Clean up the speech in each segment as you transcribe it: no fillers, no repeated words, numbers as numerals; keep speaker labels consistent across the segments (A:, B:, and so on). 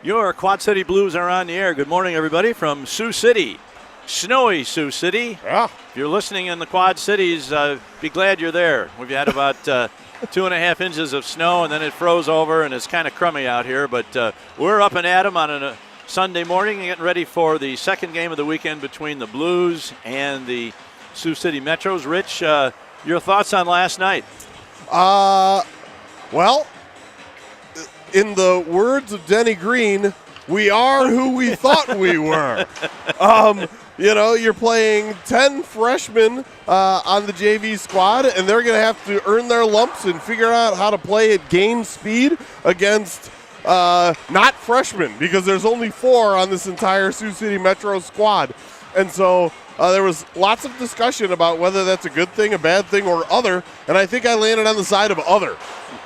A: Your Quad City Blues are on the air. Good morning, everybody, from Sioux City, snowy Sioux City.
B: Yeah.
A: If you're listening in the Quad Cities, be glad you're there. We've had about 2.5 inches of snow, and then it froze over, and it's kind of crummy out here. But we're up and at 'em on a Sunday morning, getting ready for the second game of the weekend between the Blues and the Sioux City Metros. Rich, your thoughts on last night?
B: Well, in the words of Denny Green, we are who we thought we were. You're playing 10 freshmen on the JV squad, and they're going to have to earn their lumps and figure out how to play at game speed against not freshmen, because there's only 4 on this entire Sioux City Metro squad. And so there was lots of discussion about whether that's a good thing, a bad thing, or other, and I think I landed on the side of other.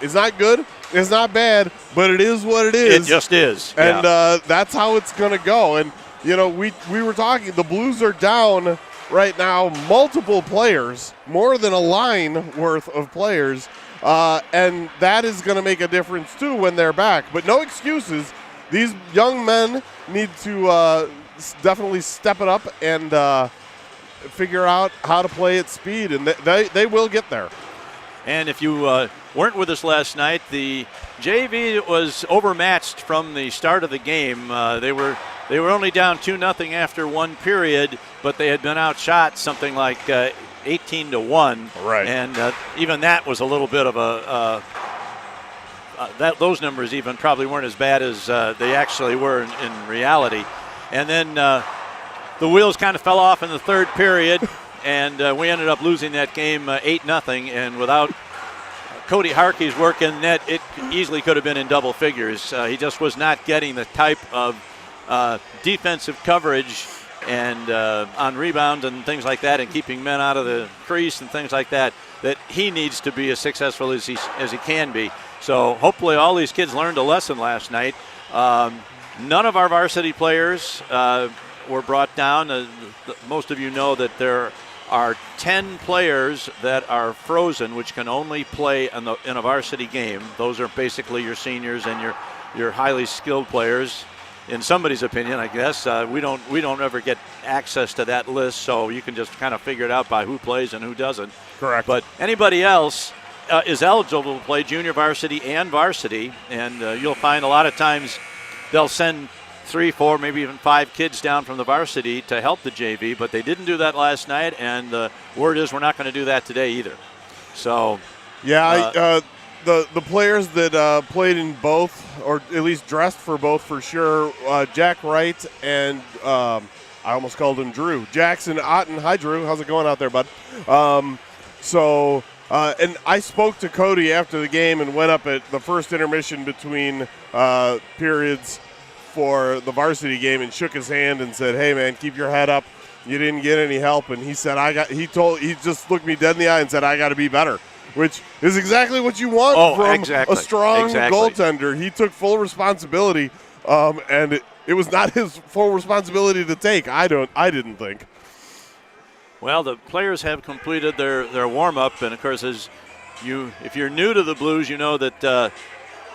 B: It's not good, it's not bad, but it is what it is.
A: It just is.
B: And that's how it's going to go. And, we were talking, the Blues are down right now multiple players, more than a line worth of players, and that is going to make a difference, too, when they're back. But no excuses. These young men need to definitely step it up and figure out how to play at speed, and they will get there.
A: And if you weren't with us last night, the JV was overmatched from the start of the game. They were only down 2-0 after one period, but they had been outshot something like 18-1.
B: Right.
A: And even that was a little bit of those numbers even probably weren't as bad as they actually were in reality. And then the wheels kind of fell off in the third period. And we ended up losing that game 8-0, and without Cody Harkey's work in net, it easily could have been in double figures. He just was not getting the type of defensive coverage and on rebounds and things like that, and keeping men out of the crease and things like that he needs to be as successful as he can be. So hopefully all these kids learned a lesson last night. None of our varsity players were brought down. Most of you know that there are 10 players that are frozen, which can only play in a varsity game. Those are basically your seniors and your highly skilled players, in somebody's opinion, I guess. We don't ever get access to that list, so you can just kind of figure it out by who plays and who doesn't.
B: Correct.
A: But anybody else is eligible to play junior varsity and varsity, and you'll find a lot of times they'll send 3, 4, maybe even 5 kids down from the varsity to help the JV, but they didn't do that last night, and the word is we're not going to do that today either. So,
B: yeah, the players that played in both, or at least dressed for both for sure, Jack Wright and I almost called him Drew. Jackson Otten. Hi, Drew. How's it going out there, bud? And I spoke to Cody after the game and went up at the first intermission between periods for the varsity game and shook his hand and said, "Hey man, keep your head up. You didn't get any help." And he said, he just looked me dead in the eye and said, "I got to be better," which is exactly what you want from a strong goaltender. He took full responsibility, and it was not his full responsibility to take. I didn't think.
A: Well, the players have completed their warm-up, and of course, if you're new to the Blues, you know that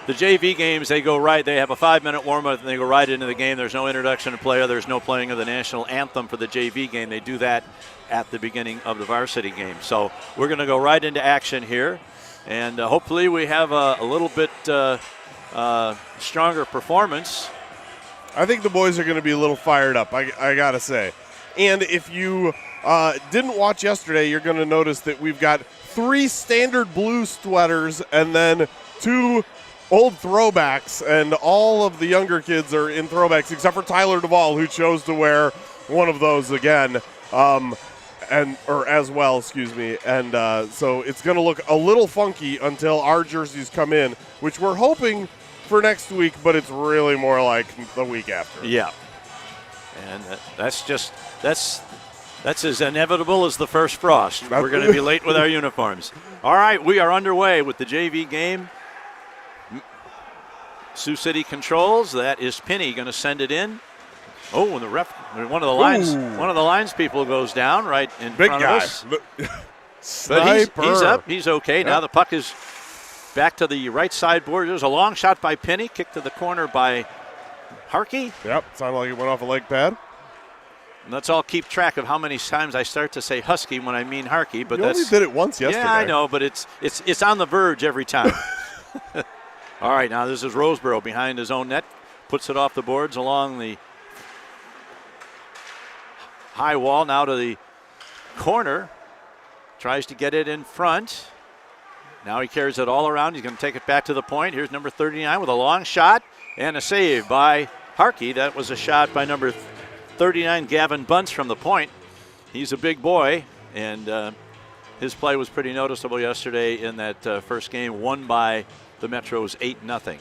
A: the JV games, they have a 5-minute warm-up and they go right into the game. There's no introduction to player. There's no playing of the national anthem for the JV game. They do that at the beginning of the varsity game. So we're going to go right into action here, and hopefully we have a little bit stronger performance.
B: I think the boys are going to be a little fired up, I got to say. And if you didn't watch yesterday, you're going to notice that we've got 3 standard blue sweaters and then 2 old throwbacks, and all of the younger kids are in throwbacks except for Tyler Duvall, who chose to wear one of those again, as well, excuse me. And so it's going to look a little funky until our jerseys come in, which we're hoping for next week, but it's really more like the week after.
A: Yeah, and that's as inevitable as the first frost. We're going to be late with our uniforms. All right, we are underway with the JV game. Sioux City controls. That is Pinney going to send it in. Oh, and the ref, one of the lines people goes down right in front of us. But he's up. He's okay. Yep. Now the puck is back to the right side board. There's a long shot by Pinney, kicked to the corner by Harkey?
B: Yep, sounded like it went off a leg pad.
A: Let's all keep track of how many times I start to say Husky when I mean Harkey. But
B: you only did it once yesterday.
A: Yeah, I know, but it's on the verge every time. All right, now this is Roseboro behind his own net. Puts it off the boards along the high wall, now to the corner. Tries to get it in front. Now he carries it all around. He's going to take it back to the point. Here's number 39 with a long shot and a save by Harkey. That was a shot by number 39, Gavin Bunce, from the point. He's a big boy, and his play was pretty noticeable yesterday in that first game, won by the Metros 8-0.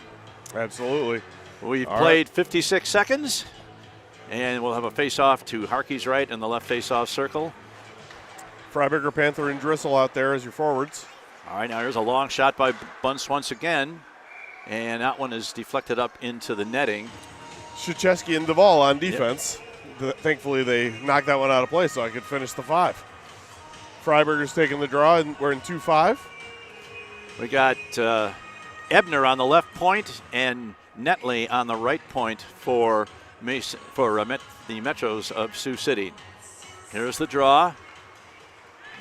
B: Absolutely.
A: We've played 56 seconds, and we'll have a face-off to Harkey's right in the left face-off circle.
B: Freiberger, Panther, and Drissel out there as your forwards.
A: All right, now here's a long shot by Bunce once again, and that one is deflected up into the netting.
B: Krzyzewski and Duvall on defense. Yep. Thankfully, they knocked that one out of play so I could finish the 5. Freiberger's taking the draw, and we're in 2-5.
A: We got Ebner on the left point and Netley on the right point for the Metros of Sioux City. Here's the draw.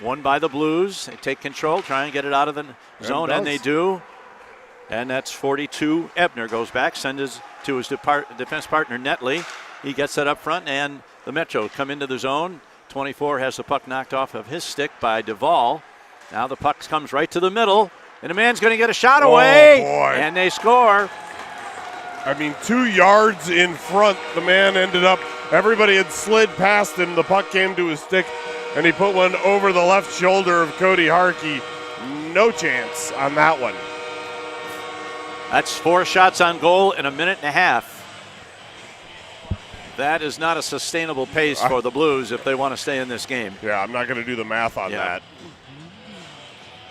A: Won by the Blues. They take control, try and get it out of the zone, and they do. And that's 42. Ebner goes back, sends it to his defense partner, Netley. He gets it up front, and the Metro come into the zone. 24 has the puck knocked off of his stick by Duvall. Now the puck comes right to the middle, and a man's going to get a shot away.
B: Boy.
A: And they score.
B: I mean, 2 yards in front, the man ended up, everybody had slid past him. The puck came to his stick, and he put one over the left shoulder of Cody Harkey. No chance on that one.
A: That's 4 shots on goal in a minute and a half. That is not a sustainable pace for the Blues if they want to stay in this game.
B: Yeah, I'm not going to do the math on that.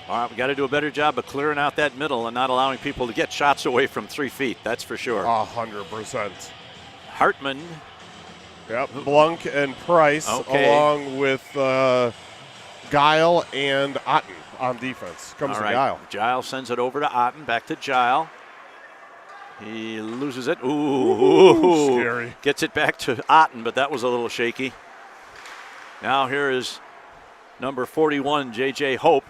A: All right, we got to do a better job of clearing out that middle and not allowing people to get shots away from 3 feet. That's for sure.
B: 100%.
A: Hartman.
B: Yep, Blunk and Price along with Guile and Otten on defense. Comes to Guile.
A: Gile sends it over to Otten, back to Gile. He loses it. Ooh,
B: scary.
A: Gets it back to Otten, but that was a little shaky. Now here is number 41, J.J. Hope,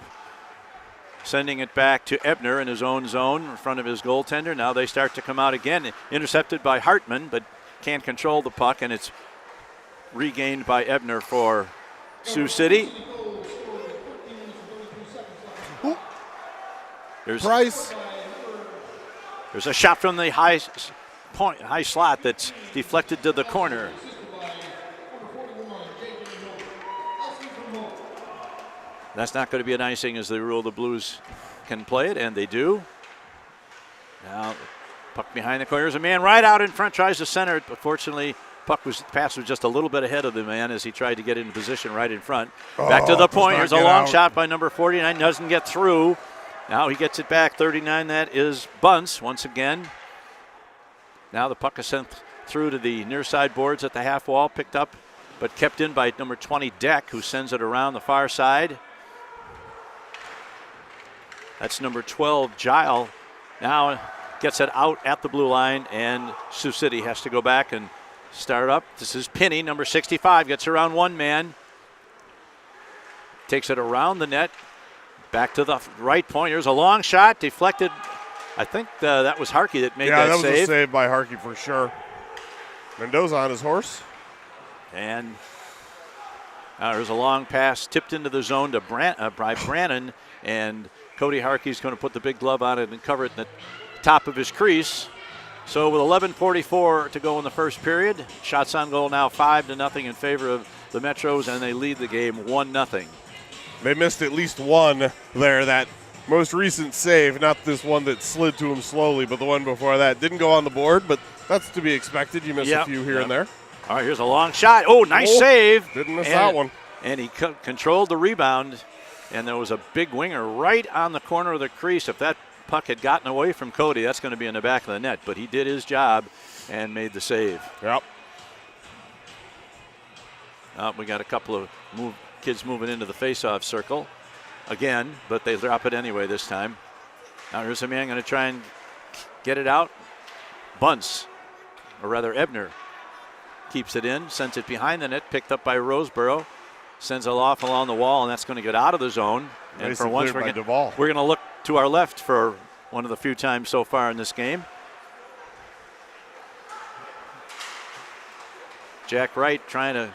A: sending it back to Ebner in his own zone in front of his goaltender. Now they start to come out again. Intercepted by Hartman, but can't control the puck, and it's regained by Ebner for Sioux City. There's
B: Price.
A: There's a shot from the high slot that's deflected to the corner. That's not going to be an icing as the rule. The Blues can play it, and they do. Now, puck behind the corner. There's a man right out in front, tries to center it, but fortunately, pass was just a little bit ahead of the man as he tried to get into position right in front. Back to the point. Here's a long shot by number 49. Doesn't get through. Now he gets it back. 39, that is Bunce once again. Now the puck is sent through to the near side boards at the half wall, picked up but kept in by number 20, Deck, who sends it around the far side. That's number 12, Gile. Now gets it out at the blue line, and Sioux City has to go back and start up. This is Pinney, number 65, gets around one man. Takes it around the net. Back to the right point. Here's a long shot, deflected. I think that was Harkey that made that save.
B: Yeah, that was a save by Harkey for sure. Mendoza on his horse.
A: And there's a long pass tipped into the zone to by Brannon, and Cody Harkey's going to put the big glove on it and cover it in the top of his crease. So with 11:44 to go in the first period, shots on goal now 5-0 in favor of the Metros, and they lead the game 1-0.
B: They missed at least one there. That most recent save, not this one that slid to him slowly, but the one before that. Didn't go on the board, but that's to be expected. You miss a few here and there.
A: All right, here's a long shot. Oh, nice save.
B: Didn't miss that one.
A: And he controlled the rebound, and there was a big winger right on the corner of the crease. If that puck had gotten away from Cody, that's going to be in the back of the net. But he did his job and made the save.
B: Yep.
A: We got a couple of kids moving into the face-off circle again, but they drop it anyway this time. Now here's a man going to try and get it out. Bunce or rather Ebner keeps it in, sends it behind the net, picked up by Roseboro, sends it off along the wall, and that's going to get out of the zone. And for once, we're going to look to our left for one of the few times so far in this game. Jack Wright trying to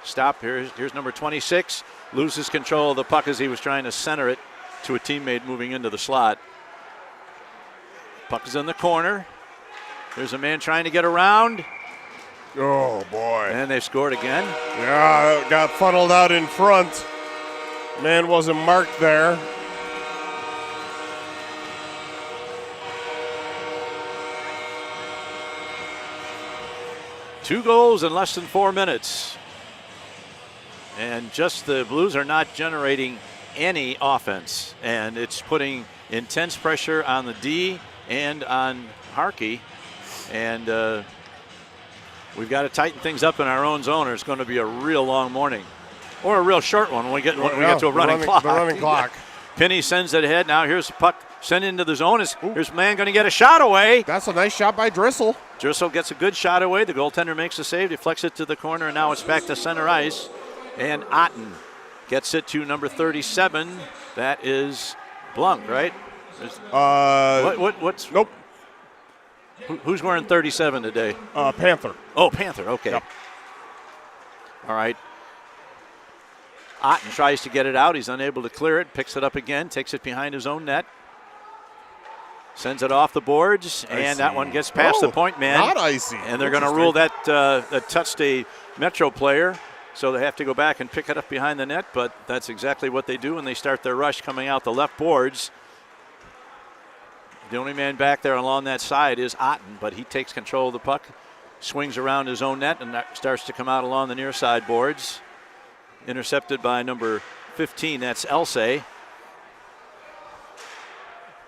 A: stop. Here's number 26. Loses control of the puck as he was trying to center it to a teammate moving into the slot. Puck is in the corner. There's a man trying to get around.
B: Oh, boy.
A: And they scored again.
B: Yeah, it got funneled out in front. Man wasn't marked there.
A: Two goals in less than 4 minutes. And just the Blues are not generating any offense. And it's putting intense pressure on the D and on Harkey. And we've got to tighten things up in our own zone, or it's going to be a real long morning. Or a real short one when we get to a running clock.
B: The running clock.
A: Penny sends it ahead. Now here's the puck sent into the zone. Here's a man going to get a shot away.
B: That's a nice shot by Drissel.
A: Drissel gets a good shot away. The goaltender makes a save, deflects it to the corner, and now it's back to center ice. And Otten gets it to number 37. That is Blunk, right? What's
B: nope.
A: Who's wearing 37 today?
B: Panther.
A: Oh, Panther. Okay.
B: Yep.
A: All right. Otten tries to get it out. He's unable to clear it. Picks it up again. Takes it behind his own net. Sends it off the boards, and that one gets past the point man.
B: Not icy.
A: And they're going to rule that touched a Metro player, so they have to go back and pick it up behind the net, but that's exactly what they do when they start their rush coming out the left boards. The only man back there along that side is Otten, but he takes control of the puck, swings around his own net, and that starts to come out along the near side boards. Intercepted by number 15, that's Elsay.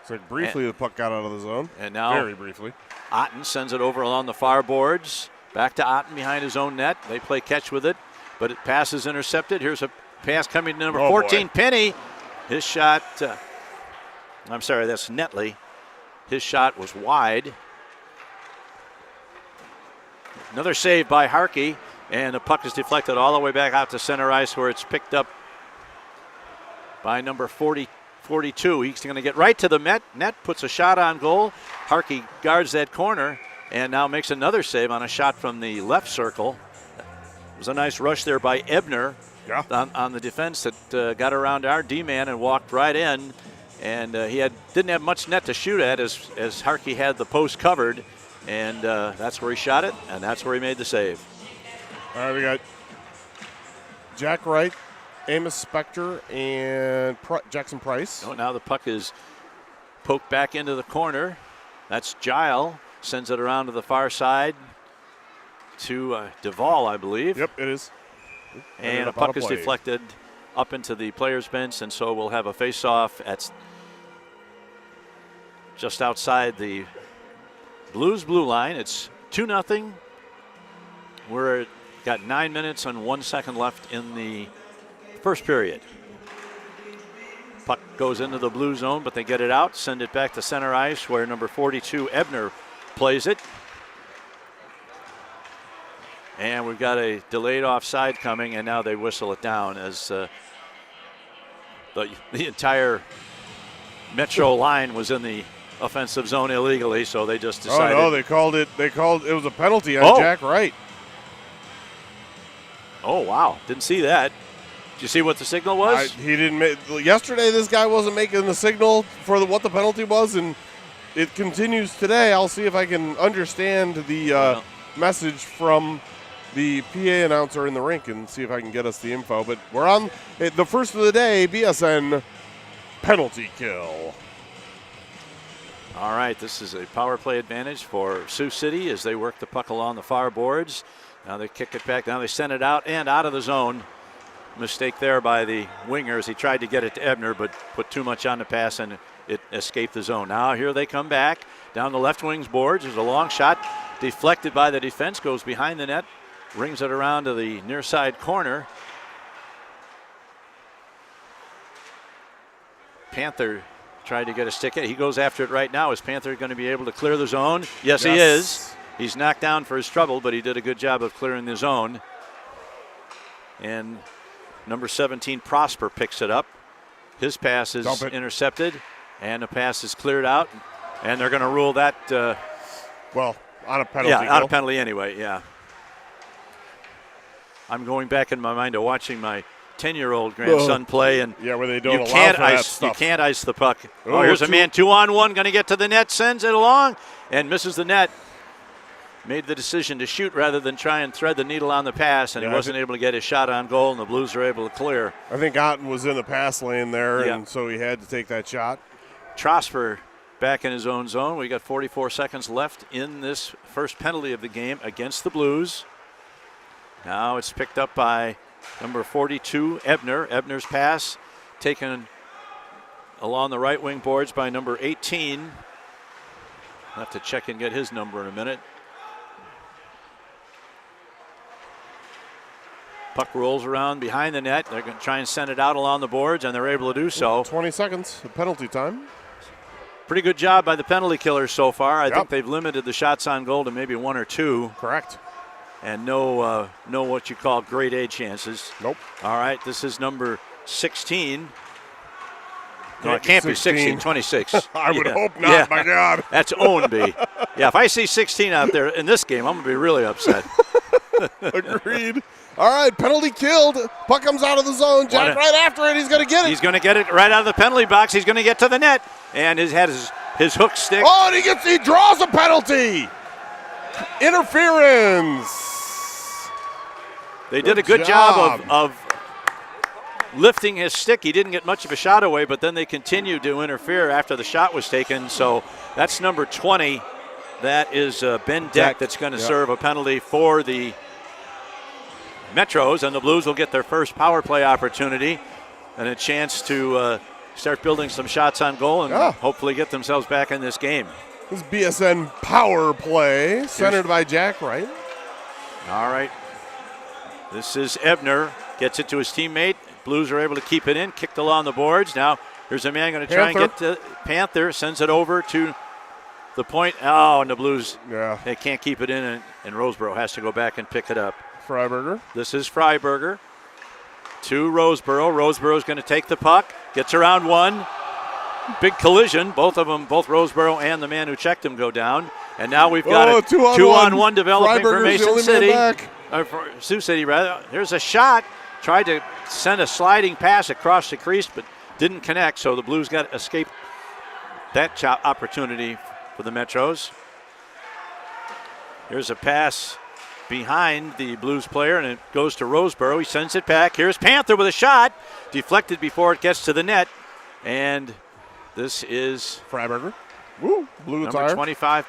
B: So briefly the puck got out of the zone.
A: And now
B: very briefly.
A: Otten sends it over along the far boards. Back to Otten behind his own net. They play catch with it, but it passes intercepted. Here's a pass coming to number 14, Penny. His shot, I'm sorry, that's Netley. His shot was wide. Another save by Harkey, and the puck is deflected all the way back out to center ice where it's picked up by number 42. He's going to get right to the net, puts a shot on goal. Harkey guards that corner and now makes another save on a shot from the left circle. It was a nice rush there by Ebner on the defense that got around our D-man and walked right in. And he didn't have much net to shoot at as Harkey had the post covered. And that's where he shot it, and that's where he made the save.
B: All right, we got Jack Wright, Amos Spector, and Jackson Price.
A: Oh, now the puck is poked back into the corner. That's Gile. Sends it around to the far side to Duvall, I believe.
B: Yep, it is.
A: And the puck is deflected up into the players' bench, and so we'll have a face-off at just outside the Blues blue line. It's 2-0. We're got 9 minutes and 1 second left in the first period. Puck goes into the blue zone, but they get it out, send it back to center ice where number 42, Ebner, plays it. And we've got a delayed offside coming, and now they whistle it down as the entire Metro line was in the offensive zone illegally, so they just decided.
B: Oh no, they called it was a penalty on Jack Wright.
A: Oh wow, didn't see that. Did you see what the signal was?
B: He didn't make. Yesterday, this guy wasn't making the signal for what the penalty was, and it continues today. I'll see if I can understand the message from the PA announcer in the rink and see if I can get us the info. But we're on the first of the day, BSN penalty kill.
A: All right, this is a power play advantage for Sioux City as they work the puck along the far boards. Now they kick it back. Now they send it out and out of the zone. Mistake there by the winger as he tried to get it to Ebner, but put too much on the pass and it escaped the zone. Now here they come back down the left wing's boards. There's a long shot deflected by the defense, goes behind the net, rings it around to the near side corner. Panther tried to get a stick. He goes after it right now. Is Panther going to be able to clear the zone? Yes, he is. He's knocked down for his trouble, but he did a good job of clearing the zone. And number 17, Prosper, picks it up. His pass is intercepted, and the pass is cleared out. And they're going to rule that.
B: On a penalty.
A: Yeah, on a penalty anyway, yeah. I'm going back in my mind to watching my 10-year-old grandson play, and
B: where they don't
A: you
B: allow
A: can't
B: for that
A: ice.
B: stuff.
A: You can't ice the puck. Oh, here's a man 2-on-1, going to get to the net, sends it along, and misses the net. Made the decision to shoot rather than try and thread the needle on the pass, and he wasn't able to get his shot on goal, and the Blues are able to clear.
B: I think Otten was in the pass lane there, and so he had to take that shot.
A: Trosper back in his own zone. We got 44 seconds left in this first penalty of the game against the Blues. Now it's picked up by number 42, Ebner. Ebner's pass taken along the right wing boards by number 18. I'll have to check and get his number in a minute. Puck rolls around behind the net. They're going to try and send it out along the boards, and they're able to do so.
B: 20 seconds, penalty time.
A: Pretty good job by the penalty killers so far. I think they've limited the shots on goal to maybe 1 or 2.
B: Correct.
A: And no what you call grade A chances.
B: Nope.
A: All right, this is number 16. No, it can't 16. Be 16, 26.
B: I would hope not, my God.
A: That's Owenby. Yeah, if I see 16 out there in this game, I'm going to be really upset.
B: Agreed. All right, penalty killed. Puck comes out of the zone. Jack right after it. He's going to get it.
A: He's going to get it right out of the penalty box. He's going to get to the net. And his hook stick.
B: Oh, and he draws a penalty. Interference.
A: They did a good job of lifting his stick. He didn't get much of a shot away, but then they continued to interfere after the shot was taken. So that's number 20. That is Ben Deck that's going to serve a penalty for the Metros, and the Blues will get their first power play opportunity and a chance to start building some shots on goal and hopefully get themselves back in this game.
B: This BSN power play centered by Jack Wright.
A: All right. This is Ebner. Gets it to his teammate. Blues are able to keep it in. Kicked along the boards. Now here's a man going to try and get to Panther. Sends it over to the point. Oh, and the Blues, they can't keep it in, and Roseboro has to go back and pick it up.
B: Freiberger.
A: This is Freiberger to Roseboro. Roseboro's going to take the puck. Gets around one. Big collision. Both of them, both Roseboro and the man who checked him, go down. And now we've got a two-on-one developing for Mason City. For Sioux City, rather. Here's a shot. Tried to send a sliding pass across the crease, but didn't connect. So the Blues got escaped that opportunity for the Metros. Here's a pass behind the Blues player, and it goes to Roseboro. He sends it back. Here's Panther with a shot. Deflected before it gets to the net. And this is
B: Freiberger. Woo, blew the
A: number
B: tire.
A: 25,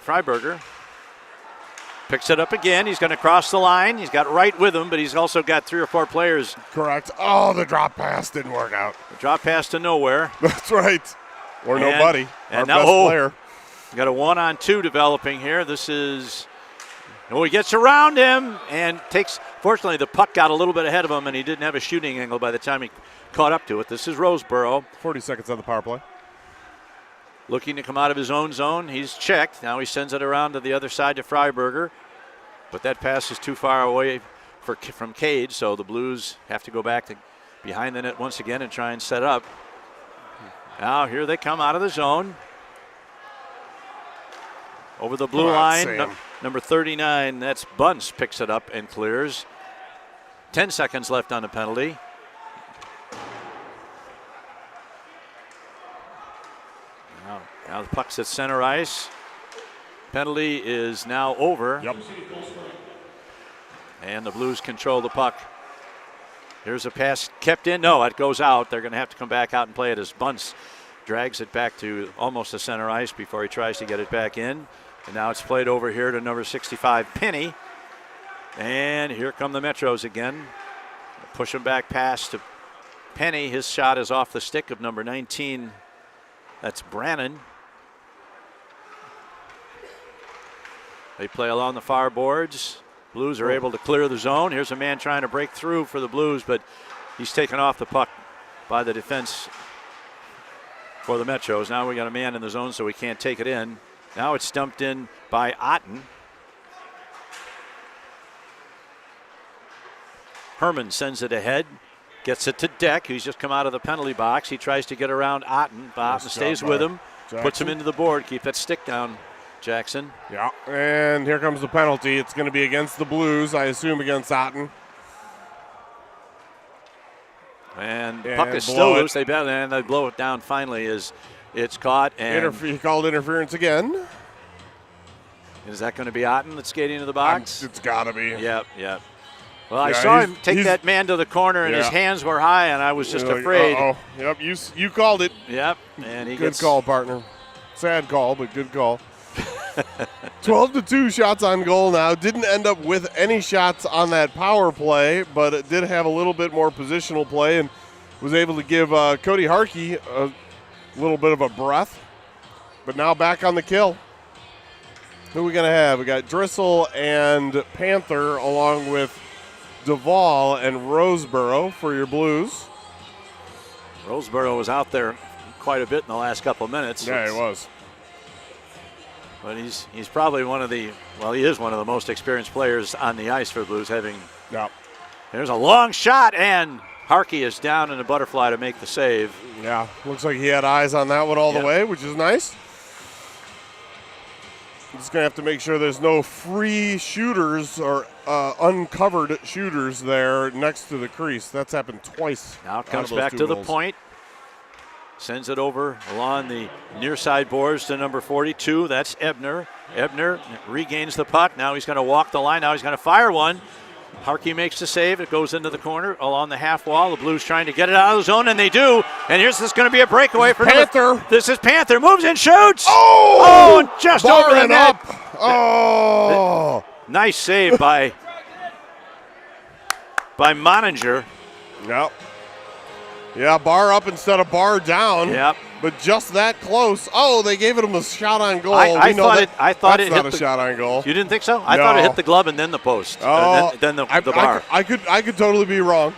A: Freiberger. Picks it up again. He's going to cross the line. He's got Wright with him, but he's also got 3 or 4 players.
B: Correct. Oh, the drop pass didn't work out.
A: The drop pass to nowhere.
B: That's right. Or nobody.
A: And
B: our
A: now,
B: best player.
A: Got a 1-on-2 developing here. This is... Oh, he gets around him and takes... Fortunately, the puck got a little bit ahead of him, and he didn't have a shooting angle by the time he caught up to it. This is Roseboro.
B: 40 seconds on the power play.
A: Looking to come out of his own zone. He's checked. Now he sends it around to the other side to Freiberger. But that pass is too far away from Cage, so the Blues have to go back to behind the net once again and try and set up. Now here they come out of the zone. Over the blue line, number 39, that's Bunce, picks it up and clears. 10 seconds left on the penalty. Now the puck's at center ice. Penalty is now over.
B: Yep.
A: And the Blues control the puck. Here's a pass kept in. No, it goes out. They're going to have to come back out and play it as Bunce drags it back to almost the center ice before he tries to get it back in. And now it's played over here to number 65, Penny. And here come the Metros again. Push him back past to Penny. His shot is off the stick of number 19. That's Brannon. They play along the far boards. Blues are able to clear the zone. Here's a man trying to break through for the Blues, but he's taken off the puck by the defense for the Metros. Now we got a man in the zone, so we can't take it in. Now it's dumped in by Otten. Herman sends it ahead. Gets it to Deck, who's just come out of the penalty box. He tries to get around Otten. Otten stays with him.
B: Jackson.
A: Puts him into the board. Keep that stick down, Jackson.
B: Yeah, and here comes the penalty. It's going to be against the Blues, I assume against Otten.
A: And puck is still loose. They blow it down finally as it's caught. And
B: he called interference again.
A: Is that going to be Otten that's skating into the box?
B: It's got to be.
A: Yep. Well, I saw him take that man to the corner, and his hands were high, and I was just afraid.
B: Uh-oh. Yep, you called it.
A: Yep, and he
B: good call, partner. Sad call, but good call. 12-2 shots on goal now. Didn't end up with any shots on that power play, but it did have a little bit more positional play and was able to give Cody Harkey a little bit of a breath. But now back on the kill. Who are we going to have? We got Drissel and Panther along with Duvall and Roseboro for your Blues.
A: Roseboro was out there quite a bit in the last couple of minutes.
B: Yeah, he was.
A: But he's probably he is one of the most experienced players on the ice for the Blues. There's a long shot, and Harkey is down in a butterfly to make the save.
B: Yeah, looks like he had eyes on that one all the way, which is nice. Just going to have to make sure there's no free shooters or uncovered shooters there next to the crease. That's happened twice.
A: Now it comes back to the point. Sends it over along the near side boards to number 42. That's Ebner. Ebner regains the puck. Now he's going to walk the line. Now he's going to fire one. Harkey makes the save. It goes into the corner along the half wall. The Blues trying to get it out of the zone, and they do. And here's this going to be a breakaway for
B: Panther.
A: This is Panther. Moves and shoots.
B: Oh,
A: just over the net.
B: Oh.
A: Nice save by Moninger.
B: Yep. Yeah, bar up instead of bar down.
A: Yep.
B: But just that close. Oh, they gave him a shot on goal.
A: I thought it
B: hit
A: hit
B: a shot on goal.
A: You didn't think so? I thought it hit the glove and then the post. Then the bar.
B: I could totally be wrong.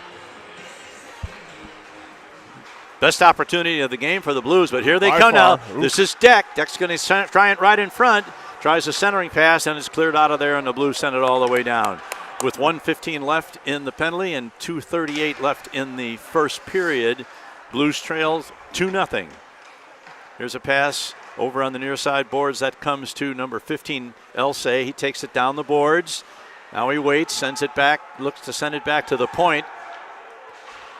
A: Best opportunity of the game for the Blues, but here they come now. This is Deck. Deck's going to try it right in front. Tries a centering pass, and it's cleared out of there, and the Blues send it all the way down. With 1:15 left in the penalty and 2:38 left in the first period, Blues trails 2-0. Here's a pass over on the near side boards that comes to number 15, Elsay. He takes it down the boards. Now he waits, sends it back, looks to send it back to the point.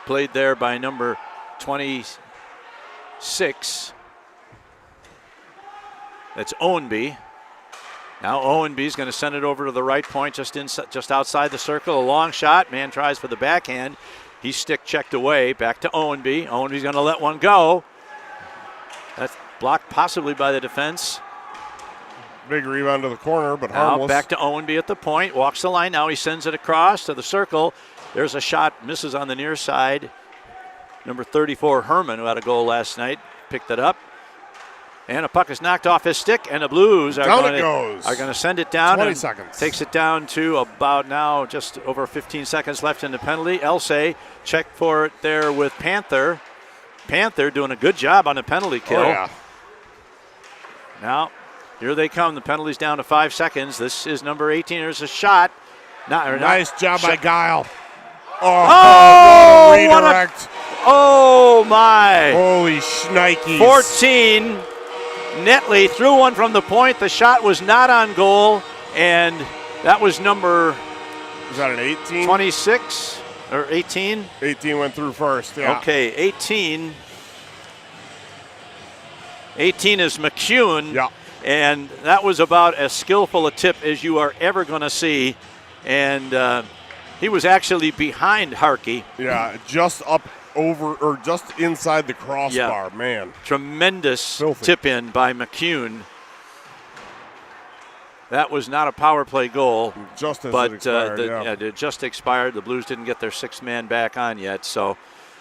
A: Played there by number 26. That's Owenby. Now Owenby's going to send it over to the right point, just outside the circle. A long shot. Man tries for the backhand. He's stick checked away. Back to Owenby. Owenby's going to let one go. That's blocked possibly by the defense.
B: Big rebound to the corner, but
A: now
B: harmless.
A: Back to Owenby at the point. Walks the line. Now he sends it across to the circle. There's a shot. Misses on the near side. Number 34, Herman, who had a goal last night, picked it up. And a puck is knocked off his stick, and the Blues are going to send it down.
B: 20 seconds.
A: Takes it down to about now just over 15 seconds left in the penalty. Elsay checked for it there with Panther. Panther doing a good job on the penalty kill.
B: Oh, yeah.
A: Now, here they come. The penalty's down to 5 seconds. This is number 18. There's a shot.
B: Nice job by Guile.
A: Oh,
B: redirect.
A: Oh, my.
B: Holy shnikes.
A: 14. Netley threw one from the point. The shot was not on goal, and that was number.
B: Was that an 18?
A: 26 or 18?
B: 18 went through first. Yeah.
A: Okay, 18. 18 is McCune.
B: Yeah.
A: And that was about as skillful a tip as you are ever going to see, and he was actually behind Harkey.
B: Yeah, just up over or just inside the crossbar.
A: Yeah.
B: Man.
A: Tremendous tip in by McCune. That was not a power play goal.
B: Just as
A: but
B: it expired,
A: it just expired. The Blues didn't get their sixth man back on yet. So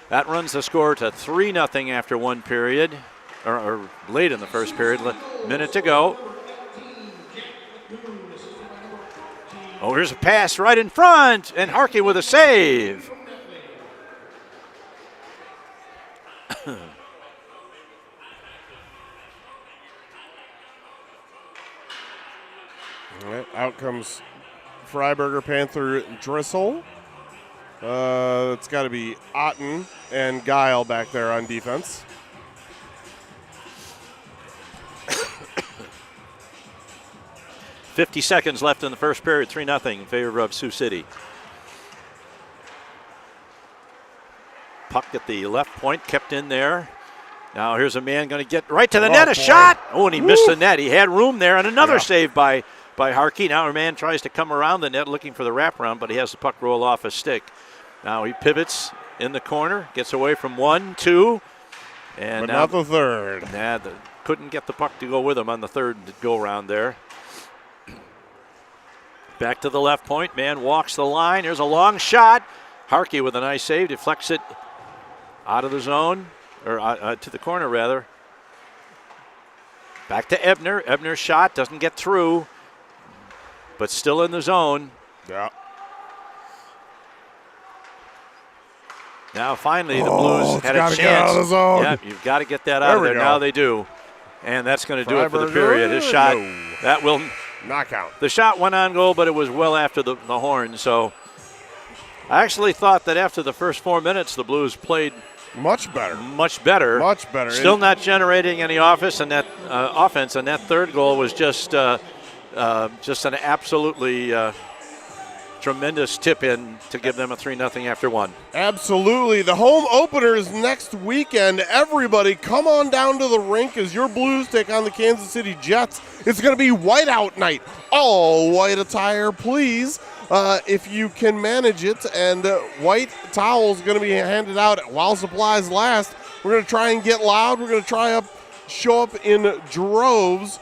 A: that runs the score to 3-0 after one period, or late in the first period. Minute to go. Oh, here's a pass right in front, and Harkey with a save.
B: All right, out comes Freiberger, Panther, Drissel. It's got to be Otten and Guile back there on defense.
A: .50 seconds left in the first period, 3-0 in favor of Sioux City. Puck at the left point, kept in there. Now here's a man going to get right to the net, a shot. Oh, and he missed the net. He had room there, and another save by Harkey. Now a man tries to come around the net looking for the wraparound, but he has the puck roll off his stick. Now he pivots in the corner, gets away from 1, 2, and
B: but
A: now
B: not the third.
A: Couldn't get the puck to go with him on the third go-around there. Back to the left point. Man walks the line. Here's a long shot. Harkey with a nice save. Deflects it out of the zone, or to the corner, rather. Back to Ebner. Ebner's shot doesn't get through, but still in the zone.
B: Yeah.
A: Now finally the Blues had a chance.
B: Get out of the zone.
A: Yeah, you've got to get that out of there. Now they do. And that's going to do it for the period. His shot, that will
B: knock out.
A: The shot went on goal, but it was well after the horn. So I actually thought that after the first 4 minutes, the Blues played
B: much better.
A: Much better.
B: Much better.
A: Still not generating any offense, and that third goal was just an absolutely tremendous tip in to give them a 3-0 after one.
B: Absolutely. The home opener is next weekend. Everybody come on down to the rink as your Blues take on the Kansas City Jets. It's going to be whiteout night. All white attire, please, if you can manage it. And white towels going to be handed out while supplies last. We're going to try and get loud. We're going to show up in droves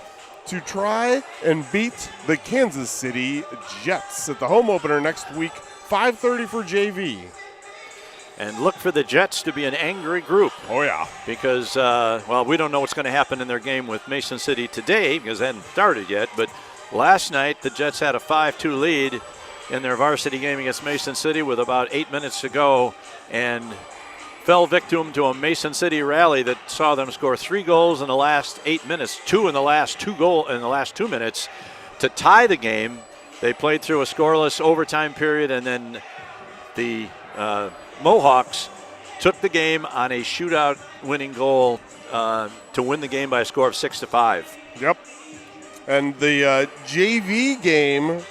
B: to try and beat the Kansas City Jets at the home opener next week, 5:30 for JV.
A: And look for the Jets to be an angry group.
B: Oh, yeah.
A: Because, we don't know what's going to happen in their game with Mason City today because it hadn't started yet. But last night, the Jets had a 5-2 lead in their varsity game against Mason City with about 8 minutes to go and fell victim to a Mason City rally that saw them score 3 goals in the last 8 minutes, 2 in the last 2 minutes to tie the game. They played through a scoreless overtime period, and then the Mohawks took the game on a shootout winning goal to win the game by a score of 6-5.
B: Yep. And the JV game,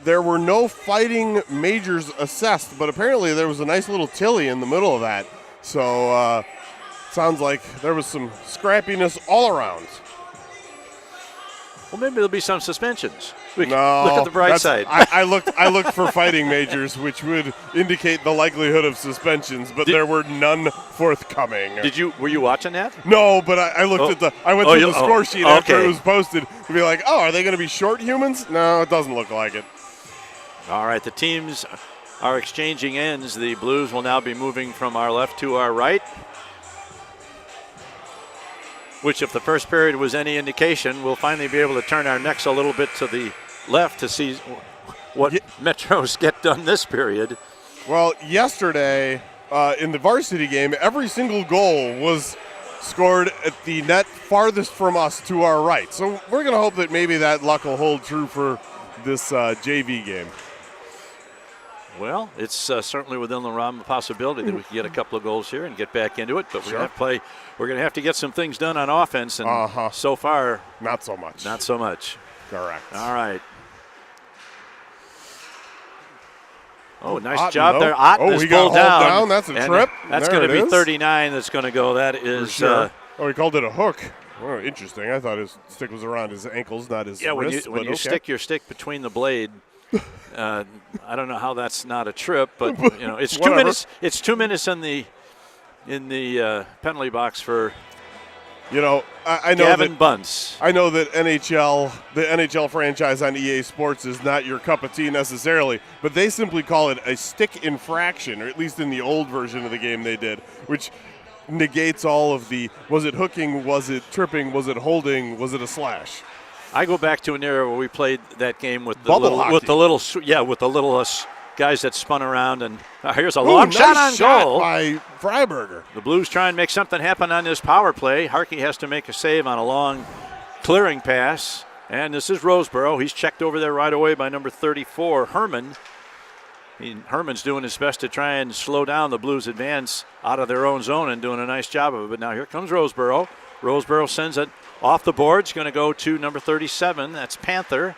B: there were no fighting majors assessed, but apparently there was a nice little tilly in the middle of that. So sounds like there was some scrappiness all around.
A: Well, maybe there'll be some suspensions. Look at the bright side.
B: I looked for fighting majors, which would indicate the likelihood of suspensions, but there were none forthcoming.
A: Were you watching that?
B: No, but I looked I went through the score sheet after it was posted to be like, are they going to be short humans? No, it doesn't look like it.
A: All right, the teams are exchanging ends. The Blues will now be moving from our left to our right, which if the first period was any indication, we'll finally be able to turn our necks a little bit to the left to see what Metros get done this period.
B: Well, yesterday in the varsity game, every single goal was scored at the net farthest from us to our right. So we're going to hope that maybe that luck will hold true for this JV game.
A: Well, it's certainly within the realm of possibility that we can get a couple of goals here and get back into it. But we're going to have to get some things done on offense, and so far,
B: not so much.
A: Not so much.
B: Correct.
A: All right. Oh, nice job there. Otten is
B: he got
A: pulled
B: down. That's a trip.
A: That's going to be 39 that's going to go. That is.
B: Sure. He called it a hook. Oh, interesting. I thought his stick was around his ankles, not his wrist.
A: When you stick your stick between the blade, I don't know how that's not a trip, but it's 2 minutes. It's 2 minutes in the penalty box for.
B: I know
A: Gavin Bunce.
B: I know that the NHL franchise on EA Sports is not your cup of tea necessarily, but they simply call it a stick infraction, or at least in the old version of the game they did, which negates all of the, was it hooking, was it tripping, was it holding, was it a slash?
A: I go back to an era where we played that game with the little guys that spun around, and here's a long shot on goal
B: by Freiberger.
A: The Blues try and make something happen on this power play. Harkey has to make a save on a long clearing pass, and this is Roseboro. He's checked over there right away by number 34, Herman. Herman's doing his best to try and slow down the Blues' advance out of their own zone and doing a nice job of it. But now here comes Roseboro. Roseboro sends it off the boards, going to go to number 37. That's Panther.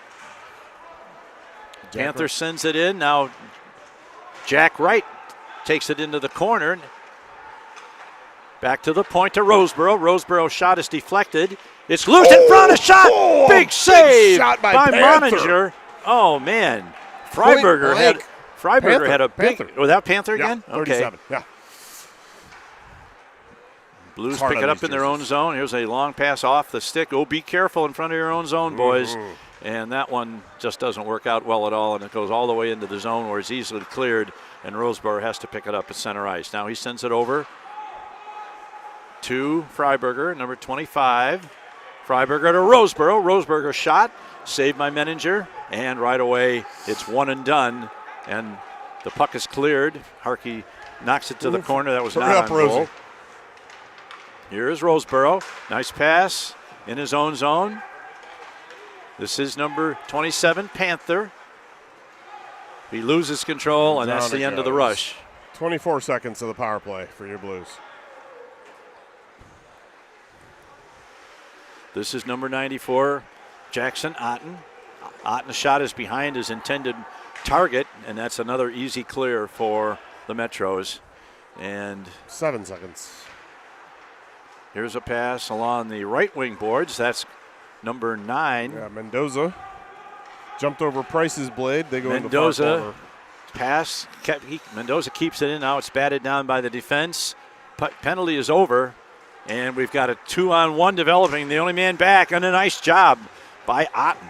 A: Panther sends it in. Now Jack Wright takes it into the corner. Back to the point to Roseboro. Roseboro's shot is deflected. It's loose in front. A shot. Big save
B: shot by
A: Moninger. Oh, man. Freiberger had a big.
B: Panther.
A: Was that Panther again?
B: Yeah, 37.
A: Okay.
B: Yeah.
A: Blues pick it up in their own zone. Here's a long pass off the stick. Oh, be careful in front of your own zone, boys. And that one just doesn't work out well at all, and it goes all the way into the zone where it's easily cleared, and Roseboro has to pick it up at center ice. Now he sends it over to Freiberger, number 25. Freiberger to Roseboro. Roseboro's shot, saved by Menninger, and right away it's one and done, and the puck is cleared. Harkey knocks it to the corner. That was not on goal. Here is Roseboro. Nice pass in his own zone. This is number 27, Panther. He loses control, and that's the end of the rush.
B: 24 seconds of the power play for your Blues.
A: This is number 94, Jackson Otten. Otten's shot is behind his intended target, and that's another easy clear for the Metros. And
B: 7 seconds.
A: Here's a pass along the right wing boards. That's number 9.
B: Yeah, Mendoza jumped over Price's blade. They go
A: Mendoza
B: into the far corner.
A: Pass. Mendoza keeps it in. Now it's batted down by the defense. Penalty is over, and we've got a 2-on-1 developing. The only man back, and a nice job by Otten.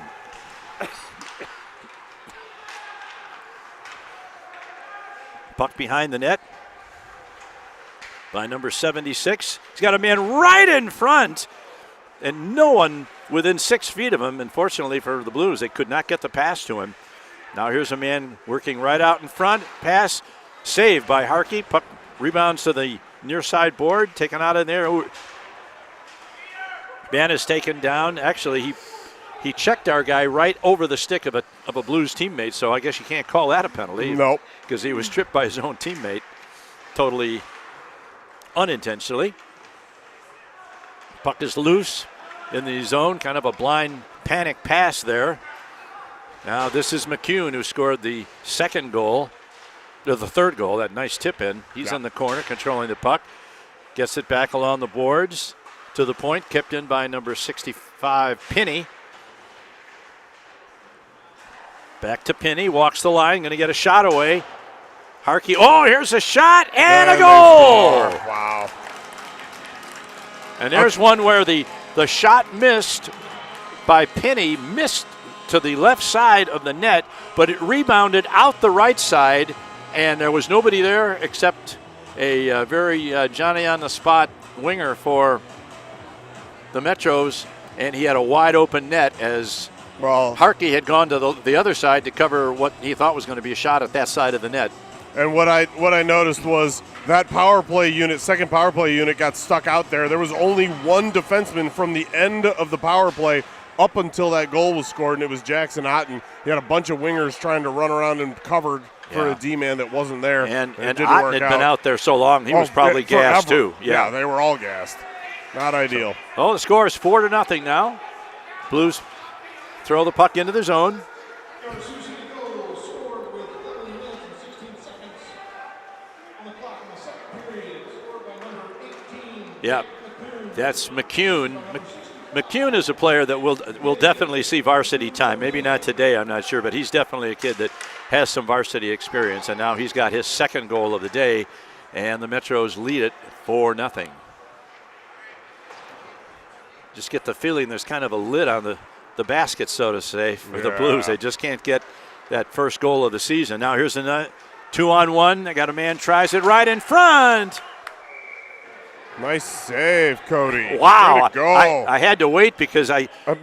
A: Puck behind the net by number 76. He's got a man right in front, and no one within 6 feet of him. Unfortunately for the Blues, they could not get the pass to him. Now here's a man working right out in front. Pass saved by Harkey. Puck rebounds to the near side board, taken out of there. Man is taken down. Actually, he checked our guy right over the stick of a Blues teammate, so I guess you can't call that a penalty.
B: Nope.
A: Because he was tripped by his own teammate, totally unintentionally. Puck is loose in the zone, kind of a blind panic pass there. Now this is McCune, who scored the second goal, or the third goal, that nice tip in. He's in the corner controlling the puck. Gets it back along the boards to the point, kept in by number 65, Pinney. Back to Pinney, walks the line, going to get a shot away. Harkey, here's a shot and a goal!
B: Wow.
A: And there's one where the shot missed by Pinney, missed to the left side of the net, but it rebounded out the right side, and there was nobody there except a very Johnny-on-the-spot winger for the Metros, and he had a wide-open net as Harkey had gone to the other side to cover what he thought was going to be a shot at that side of the net.
B: And what I noticed was that power play unit, second power play unit, got stuck out there. There was only one defenseman from the end of the power play up until that goal was scored, and it was Jackson Otten. He had a bunch of wingers trying to run around and covered for a D-man that wasn't there.
A: And Otten had been out there so long, he was probably gassed too.
B: Yeah, they were all gassed. Not ideal.
A: The score is 4-0 now. Blues throw the puck into the zone. Yeah, that's McCune. McCune is a player that will definitely see varsity time. Maybe not today, I'm not sure, but he's definitely a kid that has some varsity experience, and now he's got his second goal of the day, and the Metros lead it 4-0. Just get the feeling there's kind of a lid on the basket, so to say, for the Blues. They just can't get that first goal of the season. Now here's a 2-on-1. They got a man, tries it right in front.
B: Nice save, Cody.
A: Wow.
B: Way to go.
A: I had to wait because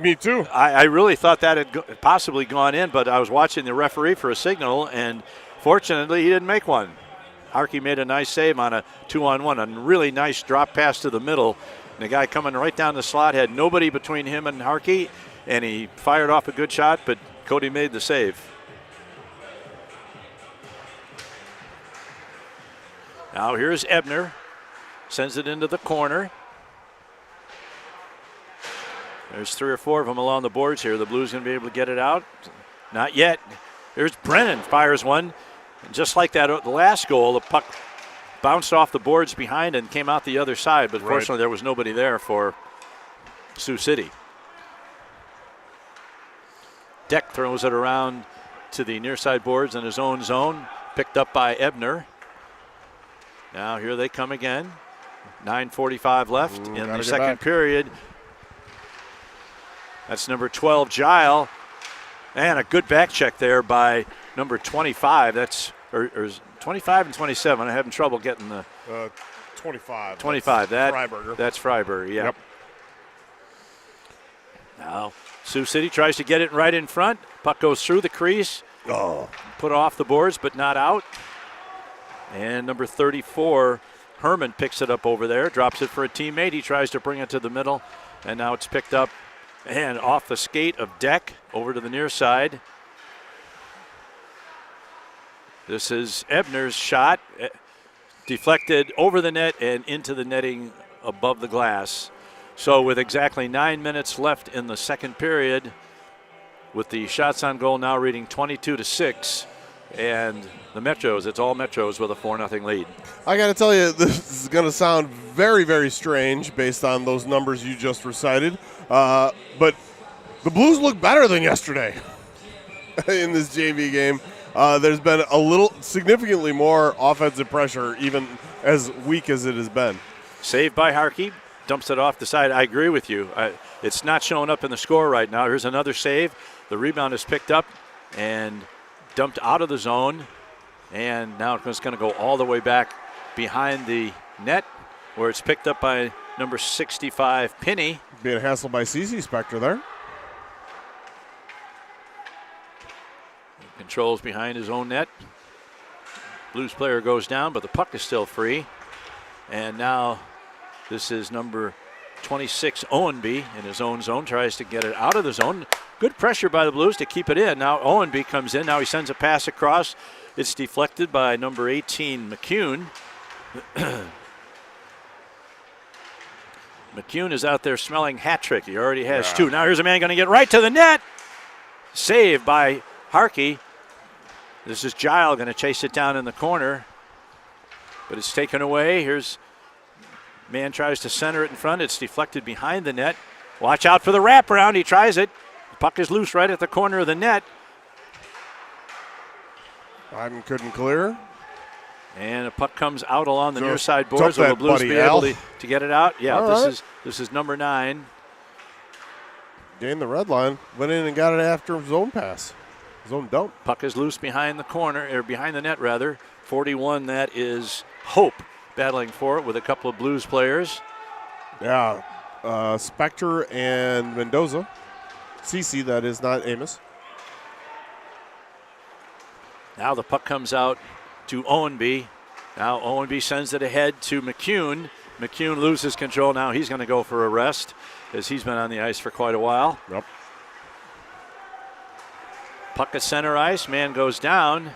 B: me too.
A: I really thought that had possibly gone in, but I was watching the referee for a signal, and fortunately he didn't make one. Harkey made a nice save on a 2-on-1, a really nice drop pass to the middle. And the guy coming right down the slot had nobody between him and Harkey, and he fired off a good shot, but Cody made the save. Now here's Ebner. Sends it into the corner. There's 3 or 4 of them along the boards here. The Blues going to be able to get it out. Not yet. Here's Brennan, fires one. And just like that, the last goal, the puck bounced off the boards behind and came out the other side. But fortunately, there was nobody there for Sioux City. Deck throws it around to the near side boards in his own zone. Picked up by Ebner. Now here they come again. 9:45 left in the second period. That's number 12, Gile. And a good back check there by number 25. That's or 25 and 27. I'm having trouble getting the
B: 25.
A: 25.
B: Freiberger.
A: That's Freiberger, yeah.
B: Yep.
A: Now Sioux City tries to get it right in front. Puck goes through the crease. Put off the boards, but not out. And number 34, Herman, picks it up over there, drops it for a teammate. He tries to bring it to the middle, and now it's picked up and off the skate of Deck over to the near side. This is Ebner's shot, deflected over the net and into the netting above the glass. So with exactly 9 minutes left in the second period, with the shots on goal now reading 22-6, and the Metros, it's all Metros with a 4-0 lead.
B: I got to tell you, this is going to sound very, very strange based on those numbers you just recited. But the Blues look better than yesterday in this JV game. There's been significantly more offensive pressure, even as weak as it has been.
A: Saved by Harkey, dumps it off the side. I agree with you. It's not showing up in the score right now. Here's another save. The rebound is picked up and dumped out of the zone. And now it's going to go all the way back behind the net, where it's picked up by number 65, Pinney.
B: Being hassled by CC Spector there.
A: Controls behind his own net. Blues player goes down, but the puck is still free. And now this is number 26, Owenby, in his own zone, tries to get it out of the zone. Good pressure by the Blues to keep it in. Now Owenby comes in. Now he sends a pass across. It's deflected by number 18, McCune. McCune is out there smelling hat trick. He already has 2. Now here's a man going to get right to the net. Saved by Harkey. This is Gile going to chase it down in the corner, but it's taken away. Here's man tries to center it in front. It's deflected behind the net. Watch out for the wraparound. He tries it. The puck is loose right at the corner of the net.
B: Hyman couldn't clear.
A: And a puck comes out along the near side boards.
B: Will
A: the Blues be able to get it out? Yeah,
B: this
A: is number 9.
B: Gained the red line. Went in and got it after zone pass. Zone dump.
A: Puck is loose behind the corner, or behind the net rather. 41, that is Hope battling for it with a couple of Blues players.
B: Yeah, Spector and Mendoza. CC, that is, not Amos.
A: Now the puck comes out to Owenby. Now Owenby sends it ahead to McCune. McCune loses control. Now he's going to go for a rest, as he's been on the ice for quite a while.
B: Yep.
A: Puck at center ice. Man goes down.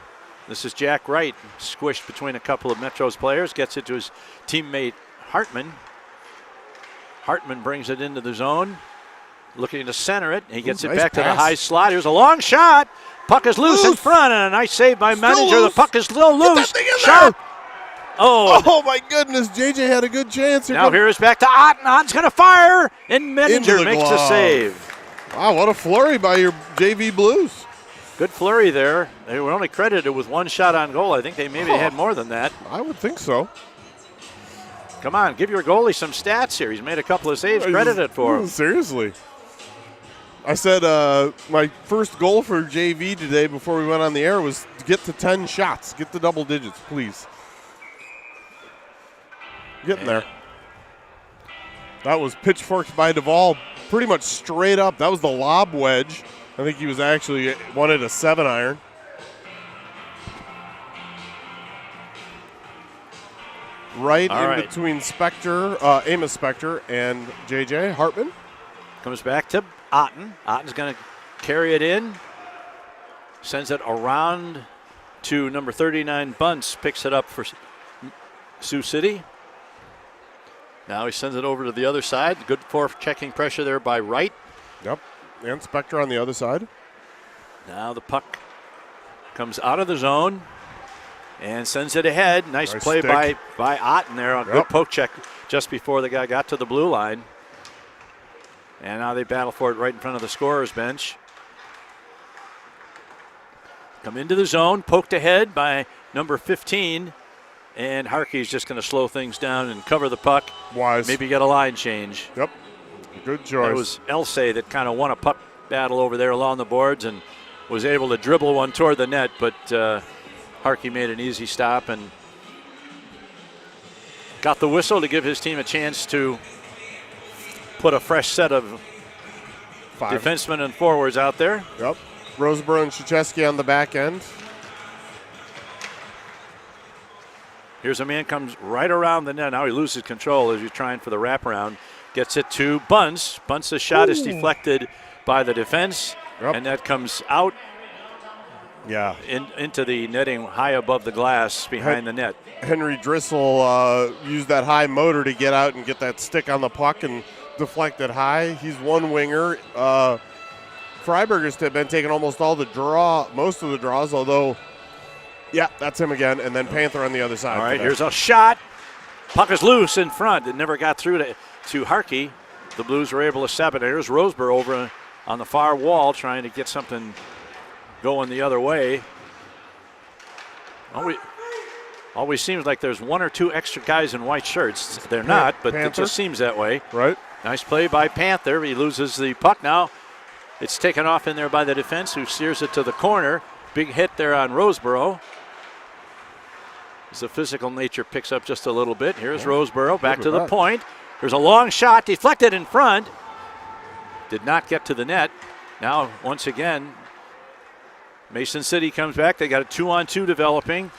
A: This is Jack Wright, squished between a couple of Metros players. Gets it to his teammate Hartman. Hartman brings it into the zone, looking to center it. He gets it
B: nice
A: back
B: pass.
A: to the high slot. Here's a long shot. Puck is loose in front, and a nice save by manager.
B: Loose.
A: The puck is still loose.
B: Shot.
A: Oh,
B: my goodness. JJ had a good chance.
A: Now here's back to Otten. Otten's going to fire, and Menninger makes the save.
B: Wow, what a flurry by your JV Blues.
A: Good flurry there. They were only credited with 1 shot on goal. I think they maybe had more than that.
B: I would think so.
A: Come on, give your goalie some stats here. He's made a couple of saves. Credited for him.
B: Seriously. I said my first goal for JV today before we went on the air was to get to 10 shots. Get to double digits, please. Getting there. That was pitchforked by Duvall pretty much straight up. That was the lob wedge. I think he was actually wanted a 7-iron. Right between Spector, Amos Spector and JJ Hartman.
A: Comes back to Otten. Otten's going to carry it in. Sends it around to number 39, Bunce. Picks it up for Sioux City. Now he sends it over to the other side. Good checking pressure there by Wright.
B: Yep. And Spector on the other side.
A: Now the puck comes out of the zone and sends it ahead. Nice play by Otten there. A good poke check just before the guy got to the blue line. And now they battle for it right in front of the scorer's bench. Come into the zone, poked ahead by number 15. And Harkey's just going to slow things down and cover the puck.
B: Wise.
A: Maybe get a line change.
B: Yep. Good choice.
A: It was Elsay that kind of won a puck battle over there along the boards and was able to dribble one toward the net, but Harkey made an easy stop and got the whistle to give his team a chance to put a fresh set of
B: 5
A: defensemen and forwards out there.
B: Yep. Roseborough and Krzyzewski on the back end.
A: Here's a man comes right around the net. Now he loses control as he's trying for the wraparound. Gets it to Bunce. Bunce's shot is deflected by the defense, and that comes out into the netting high above the glass behind the net. Henry
B: Drissel used that high motor to get out and get that stick on the puck and deflect it high. He's one winger. Freiberger's been taking most of the draws, although, that's him again. And then Panther on the other side.
A: All right, here's a shot. Puck is loose in front. It never got through to Harkey. The Blues were able to stop it. There's Roseborough over on the far wall trying to get something going the other way. Always seems like there's one or two extra guys in white shirts. They're not, but Panther. It just seems that way.
B: Right.
A: Nice play by Panther. He loses the puck now. It's taken off in there by the defense, who steers it to the corner. Big hit there on Roseborough. As the physical nature picks up just a little bit. Here's Roseborough back to the point. There's a long shot deflected in front. Did not get to the net. Now, once again, Mason City comes back. They got a 2-on-2 developing.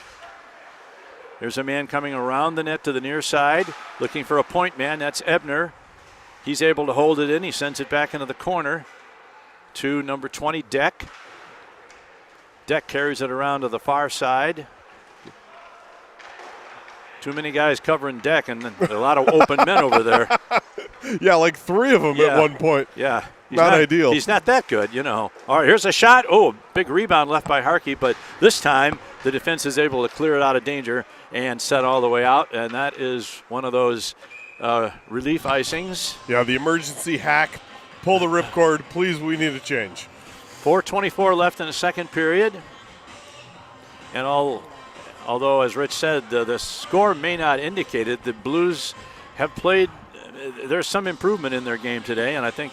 A: There's a man coming around the net to the near side, looking for a point man. That's Ebner. He's able to hold it in. He sends it back into the corner to number 20, Deck. Deck carries it around to the far side. Too many guys covering Deck, and a lot of open men over there.
B: Yeah, like 3 of them at one point.
A: Yeah.
B: Not ideal.
A: He's not that good, All right, here's a shot. Oh, big rebound left by Harkey, but this time the defense is able to clear it out of danger and set all the way out, and that is one of those relief icings.
B: Yeah, the emergency hack. Pull the ripcord. Please, we need a change.
A: 4:24 left in the second period. And although, as Rich said, the score may not indicate it, the Blues have played. There's some improvement in their game today, and I think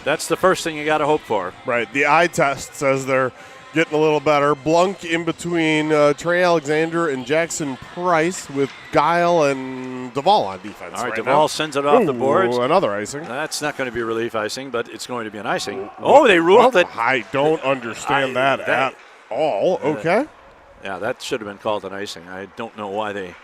A: that's the first thing you got to hope for.
B: Right. The eye test says they're getting a little better. Blunk in between Trey Alexander and Jackson Price with Guile and Duvall on defense.
A: All right, Duvall sends it off the boards.
B: Another icing.
A: That's not going to be relief icing, but it's going to be an icing. They ruled it.
B: I don't understand that at all. Okay.
A: Yeah, that should have been called an icing. I don't know why they.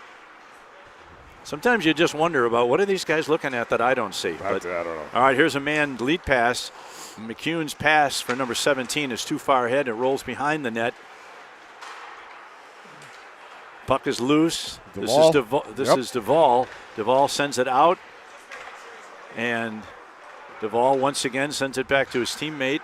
A: Sometimes you just wonder about what are these guys looking at that I don't see.
B: I don't know.
A: All right, here's a man lead pass. McCune's pass for number 17 is too far ahead. It rolls behind the net. Puck is loose.
B: Duvall.
A: This is Duvall. Duvall sends it out. And Duvall once again sends it back to his teammate.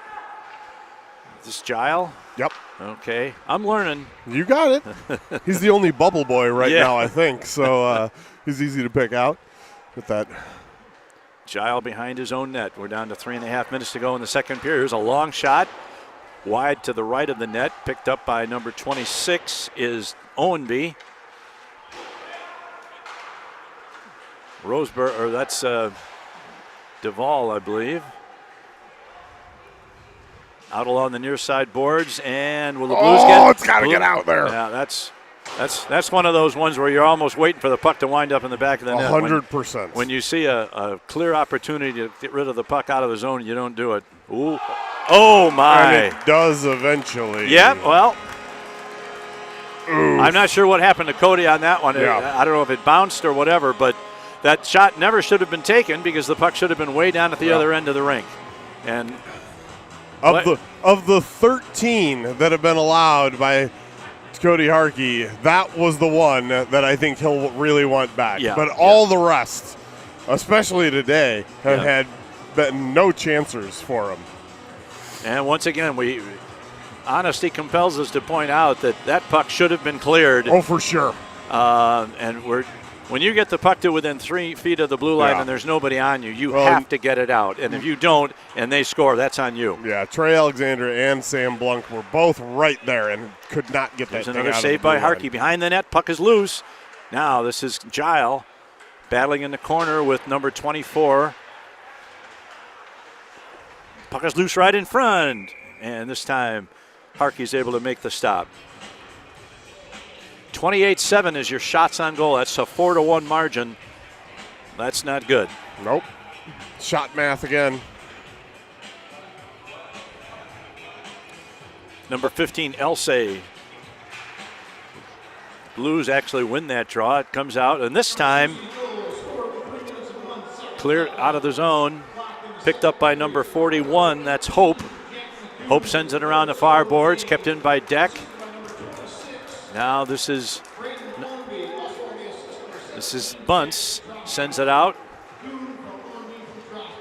A: Is this Gile?
B: Yep.
A: Okay. I'm learning.
B: You got it. He's the only bubble boy right now, I think. So he's easy to pick out with that.
A: Gile behind his own net. We're down to 3.5 minutes to go in the second period. Here's a long shot. Wide to the right of the net. Picked up by number 26 is Owenby. Roseborough, or that's Duvall, I believe. Out along the near side boards, and will the Blues get?
B: Oh, it's got to get out there.
A: Yeah, that's one of those ones where you're almost waiting for the puck to wind up in the back of the net.
B: 100%.
A: When you see a clear opportunity to get rid of the puck out of the zone, you don't do it. Ooh. Oh, my.
B: And it does eventually.
A: Yeah, well,
B: oof.
A: I'm not sure what happened to Cody on that one.
B: Yeah.
A: I don't know if it bounced or whatever, but that shot never should have been taken because the puck should have been way down at the other end of the rink. And
B: of the 13 that have been allowed by Cody Harkey, that was the one that I think he'll really want back.
A: Yeah,
B: but all the rest, especially today, have
A: Yeah.
B: had been no chancers for him.
A: And once again, honesty compels us to point out that puck should have been cleared.
B: Oh, for sure.
A: And when you get the puck to within 3 feet of the blue line and there's nobody on you, you have to get it out. And if you don't and they score, that's on you.
B: Yeah, Trey Alexander and Sam Blunk were both right there and could not get that thing out.
A: There's another save by Harkey behind the net. Puck is loose. Now this is Gile battling in the corner with number 24. Puck is loose right in front. And this time Harkey's able to make the stop. 28-7 is your shots on goal. That's a 4-1 margin. That's not good.
B: Nope. Shot math again.
A: Number 15, Elsay. Blues actually win that draw. It comes out, and this time clear out of the zone. Picked up by number 41. That's Hope. Hope sends it around the far boards. Kept in by Deck. Now this is Bunce, sends it out.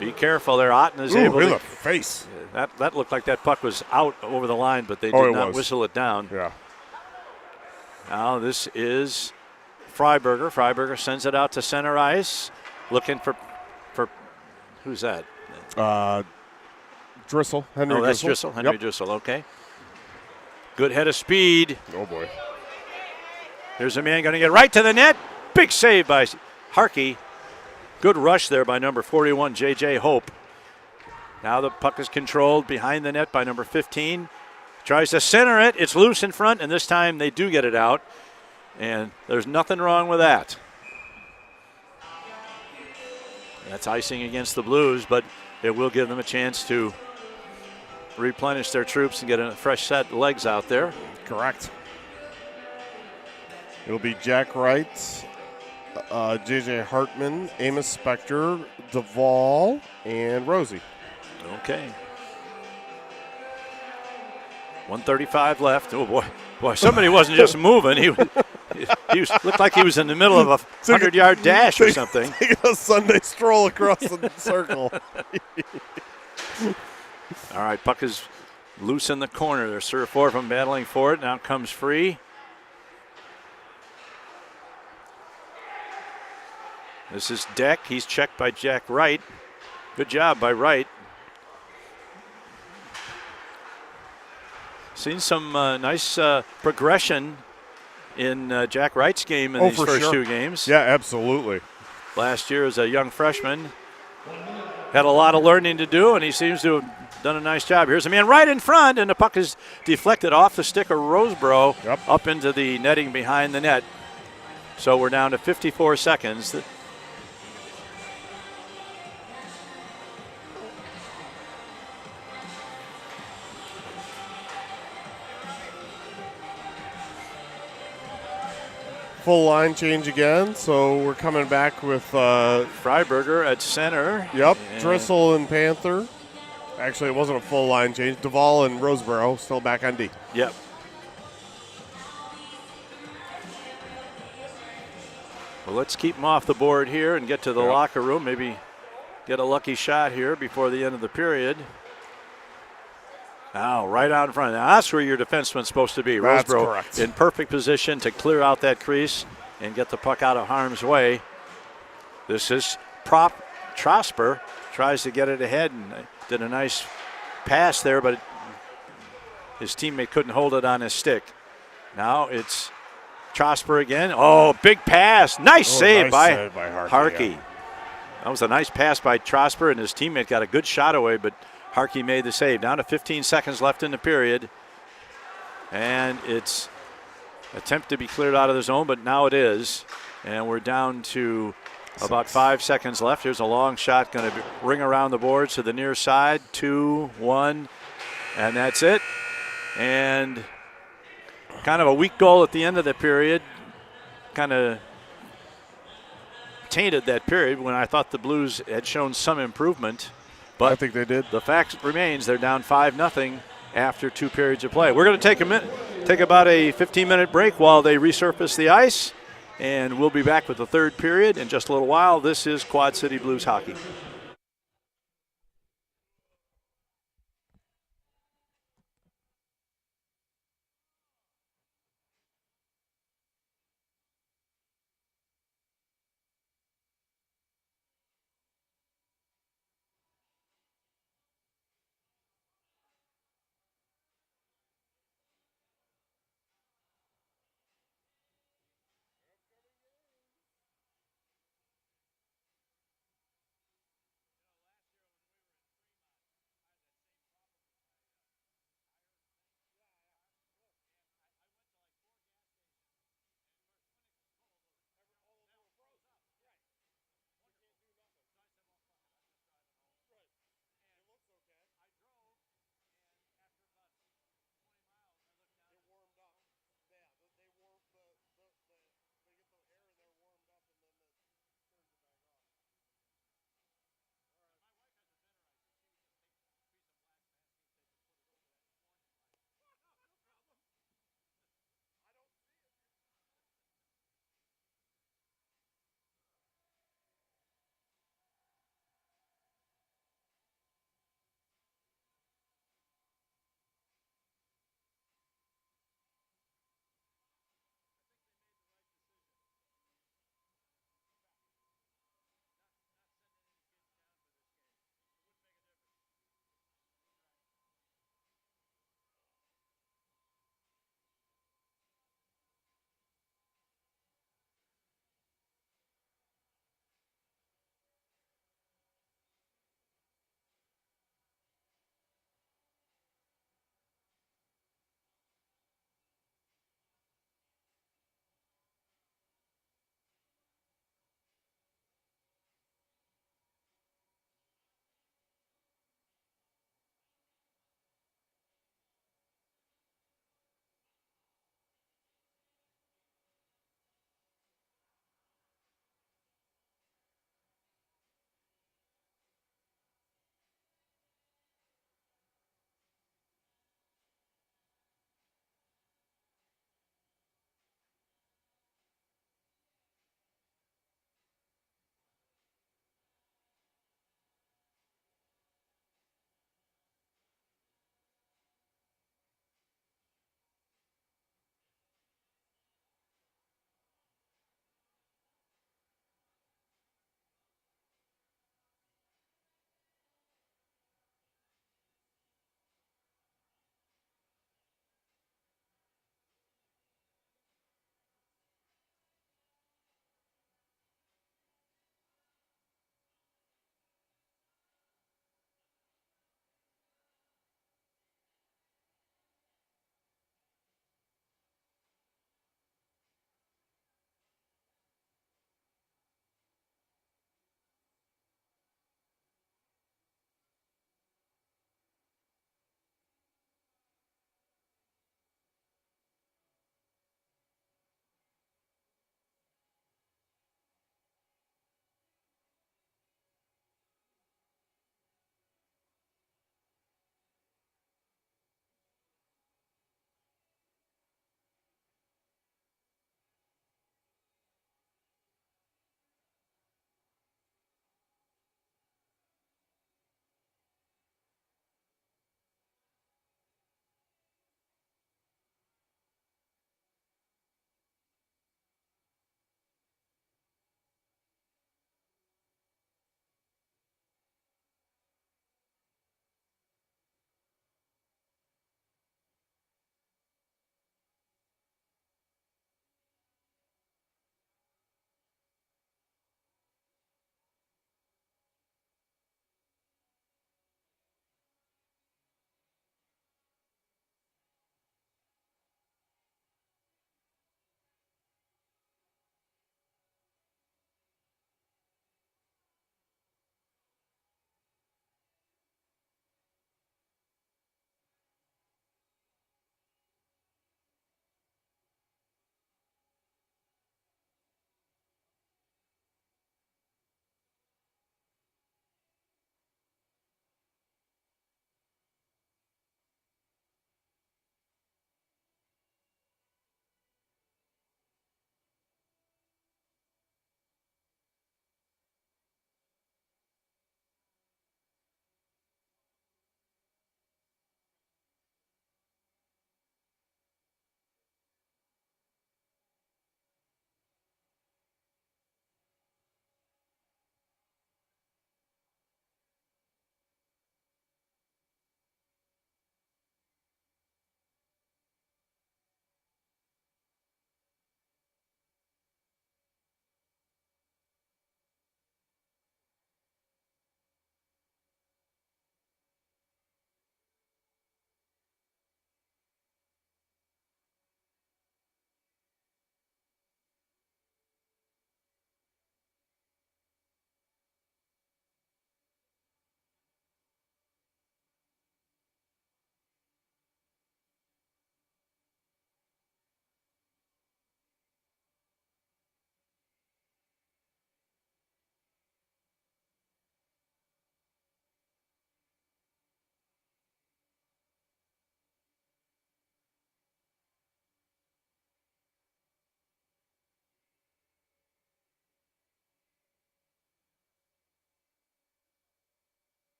A: Be careful there. Otten is able
B: in
A: to.
B: the face.
A: That looked like that puck was out over the line, but they did not whistle it down.
B: Yeah.
A: Now this is Freiberger. Freiberger sends it out to center ice, looking for who's that?
B: Drissel. Henry
A: that's
B: Drissel.
A: Henry Drissel, okay. Good head of speed.
B: Oh, boy.
A: Here's a man going to get right to the net. Big save by Harkey. Good rush there by number 41, J.J. Hope. Now the puck is controlled behind the net by number 15. Tries to center it. It's loose in front, and this time they do get it out. And there's nothing wrong with that. That's icing against the Blues, but it will give them a chance to replenish their troops and get a fresh set of legs out there.
B: Correct. It'll be Jack Wright, J.J. Hartman, Amos Spector, Duvall, and Rosie.
A: Okay. 1:35 left. Oh, boy, somebody wasn't just moving. He looked like he was in the middle of a 100-yard dash or something.
B: Taking a Sunday stroll across the circle.
A: All right, puck is loose in the corner. There's 3 or 4 of them battling for it. Now comes free. This is Deck. He's checked by Jack Wright. Good job by Wright. Seen some nice progression in Jack Wright's game in these first 2 games.
B: Yeah, absolutely.
A: Last year as a young freshman. Had a lot of learning to do, and he seems to have done a nice job. Here's a man right in front, and the puck is deflected off the stick of Roseborough up into the netting behind the net. So we're down to 54 seconds.
B: Full line change again, so we're coming back with
A: Freiberger at center.
B: Yep, Drissel and Panther. Actually, it wasn't a full line change. Duvall and Roseborough still back on D.
A: Yep. Well, let's keep them off the board here and get to the locker room. Maybe get a lucky shot here before the end of the period. Now, right out in front. Now, that's where your defenseman's supposed to be.
B: That's
A: Roseborough
B: correct.
A: in perfect position to clear out that crease and get the puck out of harm's way. This is Trosper. Tries to get it ahead and did a nice pass there, but his teammate couldn't hold it on his stick. Now it's Trosper again. Oh, big pass. Nice save by Harkey.
B: Yeah.
A: That was a nice pass by Trosper, and his teammate got a good shot away, but Harkey made the save. Down to 15 seconds left in the period. And it's attempt to be cleared out of the zone, but now it is. And we're down to about 5 seconds left. Here's a long shot going to ring around the boards to the near side. 2, 1, and that's it. And kind of a weak goal at the end of the period. Kind of tainted that period when I thought the Blues had shown some improvement. But
B: I think they did.
A: The fact remains they're down 5-0 after 2 periods of play. We're going to take about a 15-minute break while they resurface the ice, and we'll be back with the third period in just a little while. This is Quad City Blues hockey.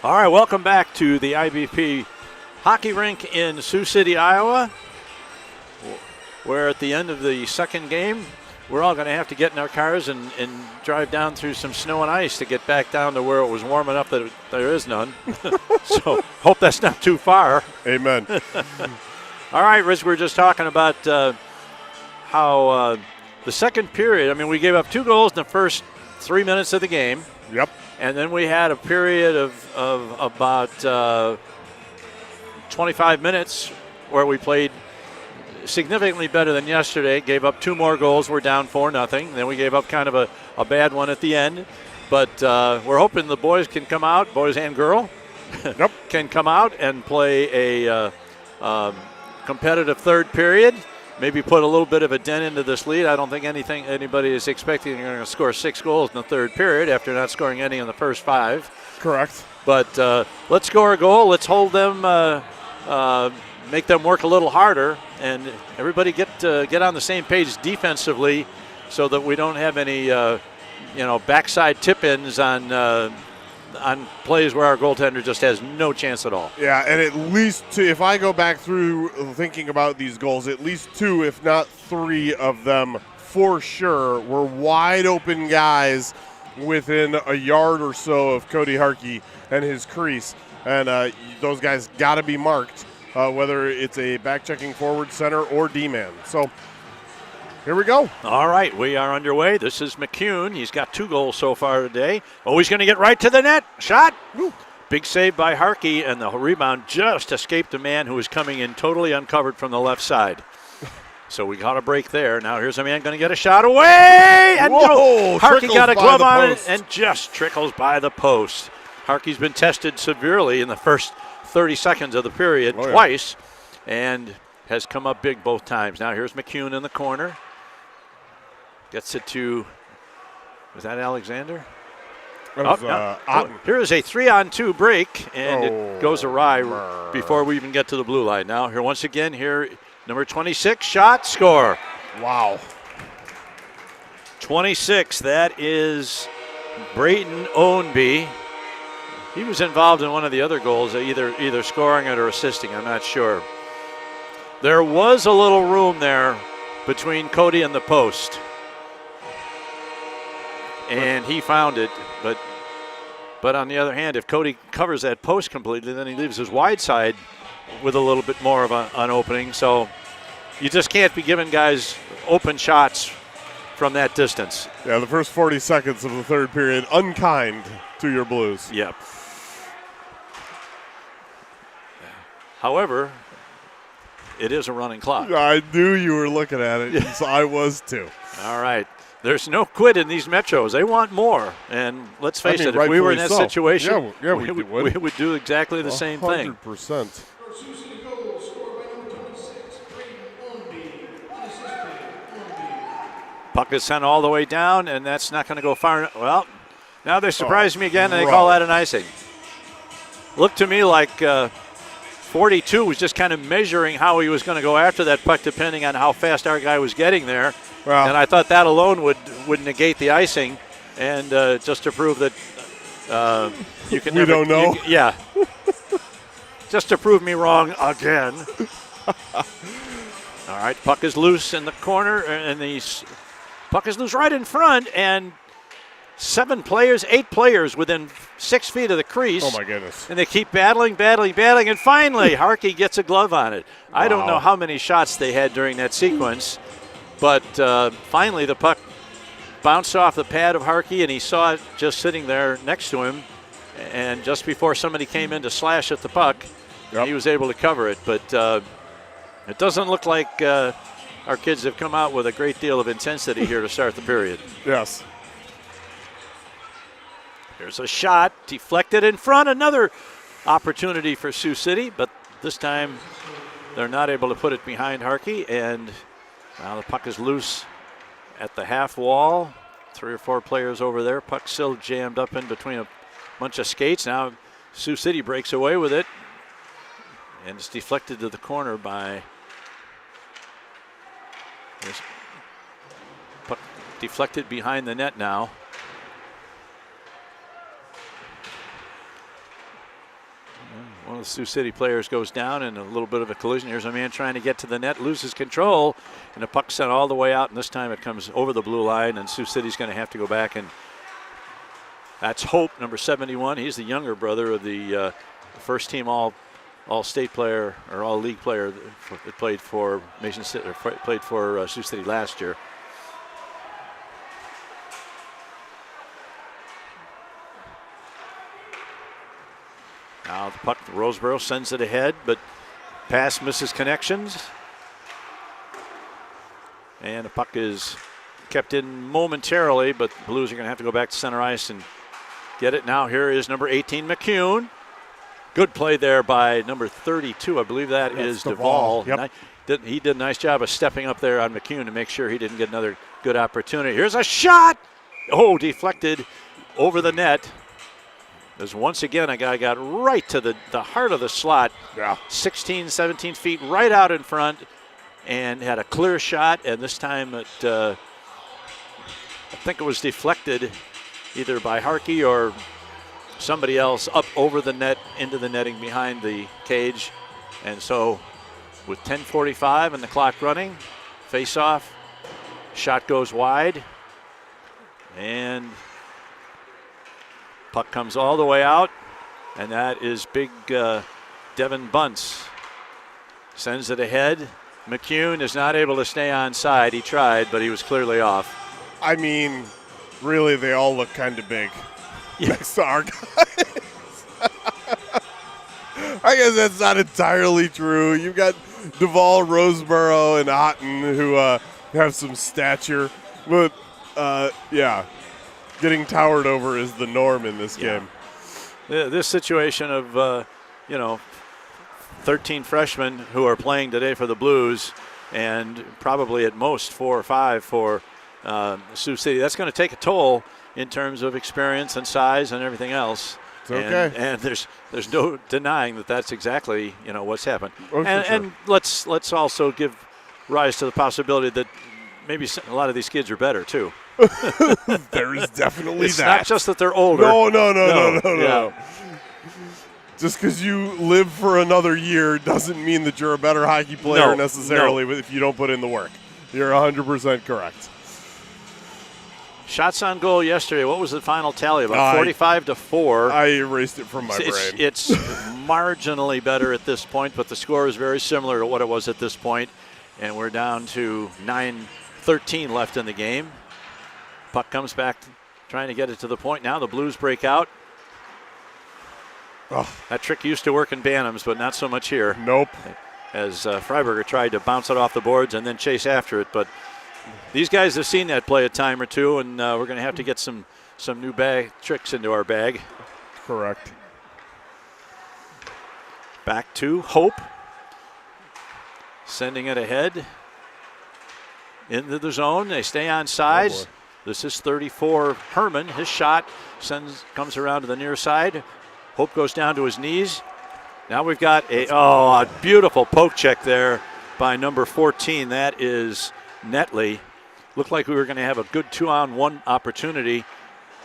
A: All right, welcome back to the IBP hockey rink in Sioux City, Iowa, where at the end of the second game, we're all going to have to get in our cars and drive down through some snow and ice to get back down to where it was warm enough that there is none. So hope that's not too far.
B: Amen.
A: All right, Riz, we were just talking about how the second period, I mean, we gave up 2 goals in the first 3 minutes of the game.
B: Yep.
A: And then we had a period of about 25 minutes where we played significantly better than yesterday. Gave up 2 more goals. We're down 4-0. Then we gave up kind of a bad one at the end. But we're hoping the boys can come out, boys and girl,
B: Yep.
A: can come out and play a competitive third period. Maybe put a little bit of a dent into this lead. I don't think anybody is expecting they're going to score 6 goals in the third period after not scoring any in the first 5.
B: Correct.
A: But let's score a goal. Let's hold them, make them work a little harder, and everybody get on the same page defensively, so that we don't have any backside tip-ins on plays where our goaltender just has no chance at all.
B: Yeah, and at least 2, if I go back through thinking about these goals, at least 2, if not 3 of them for sure were wide open guys within a yard or so of Cody Harkey and his crease. And those guys got to be marked, whether it's a back-checking forward, center, or D-man. So here we go.
A: All right, we are underway. This is McCune. He's got 2 goals so far today. Oh, he's going to get right to the net. Shot. Woo. Big save by Harkey, and the rebound just escaped a man who was coming in totally uncovered from the left side. So we got a break there. Now here's a man going to get a shot away. And
B: Whoa,
A: Harkey got a glove on it
B: post.
A: and just trickles by the post. Harkey's been tested severely in the first 30 seconds of the period twice, and has come up big both times. Now here's McCune in the corner. Gets it to, was that Alexander?
B: That was,
A: here is a 3-on-2 break, and it goes awry before we even get to the blue line. Now here once again, number 26, shot, score.
B: Wow.
A: 26, that is Brayton Ownby. He was involved in one of the other goals, either scoring it or assisting, I'm not sure. There was a little room there between Cody and the post, and he found it, but on the other hand, if Cody covers that post completely, then he leaves his wide side with a little bit more of an opening. So you just can't be giving guys open shots from that distance.
B: Yeah, the first 40 seconds of the third period, unkind to your Blues.
A: Yep. However, it is a running clock.
B: I knew you were looking at it, so I was too.
A: All right. There's no quit in these Metros. They want more. And let's face it, if we were in that situation, we would do exactly the same thing.
B: 100%.
A: Puck is sent all the way down, and that's not going to go far. Well, now they surprised me again, and they call that an icing. Looked to me like 42 was just kind of measuring how he was going to go after that puck, depending on how fast our guy was getting there. Well, and I thought that alone would negate the icing, and just to prove that you can.
B: We don't know.
A: Yeah. Just to prove me wrong again. All right, puck is loose in the corner, and the puck is loose right in front, and 8 players within 6 feet of the crease.
B: Oh, my goodness.
A: And they keep battling, and finally Harkey gets a glove on it. Wow. I don't know how many shots they had during that sequence, but finally the puck bounced off the pad of Harkey, and he saw it just sitting there next to him, and just before somebody came in to slash at the puck, he was able to cover it. But it doesn't look like our kids have come out with a great deal of intensity here to start the period.
B: Yes.
A: Here's a shot, deflected in front. Another opportunity for Sioux City, but this time they're not able to put it behind Harkey, and now the puck is loose at the half wall. 3 or 4 players over there. Puck still jammed up in between a bunch of skates. Now Sioux City breaks away with it, and it's deflected to the corner by. Puck deflected behind the net now. One of the Sioux City players goes down in a little bit of a collision. Here's a man trying to get to the net, loses control, and the puck sent all the way out, and this time it comes over the blue line, and Sioux City's going to have to go back, and that's Hope, number 71. He's the younger brother of the first team all-state player or all-league player that played for Mason City, or played for Sioux City last year. Now the puck, Roseboro sends it ahead, but pass misses connections. And the puck is kept in momentarily, but the Blues are going to have to go back to center ice and get it. Now here is number 18, McCune. Good play there by number 32. I believe that's Duvall.
B: Yep.
A: He did a nice job of stepping up there on McCune to make sure he didn't get another good opportunity. Here's a shot. Oh, deflected over the net. As once again, a guy got right to the heart of the slot.
B: Yeah.
A: 16, 17 feet right out in front and had a clear shot. And this time I think it was deflected either by Harkey or somebody else up over the net into the netting behind the cage. And so with 10:45 and the clock running, face off, shot goes wide, and puck comes all the way out, and that is big Devin Bunce. Sends it ahead. McCune is not able to stay on side. He tried, but he was clearly off.
B: I mean, really, they all look kind of big next to our guys. I guess that's not entirely true. You've got Duvall, Roseboro, and Otten who have some stature. But, yeah, getting towered over is the norm in this game.
A: This situation of, 13 freshmen who are playing today for the Blues and probably at most 4 or 5 for Sioux City, that's going to take a toll in terms of experience and size and everything else.
B: It's okay.
A: And there's no denying that that's exactly, what's happened.
B: Oh,
A: and let's also give rise to the possibility that maybe a lot of these kids are better too.
B: There is definitely
A: it's
B: that.
A: It's not just that they're older.
B: No.
A: Yeah.
B: Just because you live for another year doesn't mean that you're a better hockey player necessarily if you don't put in the work. You're 100% correct.
A: Shots on goal yesterday. What was the final tally? About 45-4.
B: I erased it from my brain.
A: It's marginally better at this point, but the score is very similar to what it was at this point. And we're down to 9:13 left in the game. Puck comes back, trying to get it to the point. Now the Blues break out.
B: Oh.
A: That trick used to work in Bantams, but not so much here.
B: Nope.
A: As Freiberger tried to bounce it off the boards and then chase after it. But these guys have seen that play a time or two, and we're going to have to get some new tricks into our bag.
B: Correct.
A: Back to Hope. Sending it ahead into the zone. They stay on sides. This is 34 Herman. His shot comes around to the near side. Hope goes down to his knees. Now we've got a beautiful poke check there by number 14. That is Netley. Looked like we were going to have a good 2-on-1 opportunity.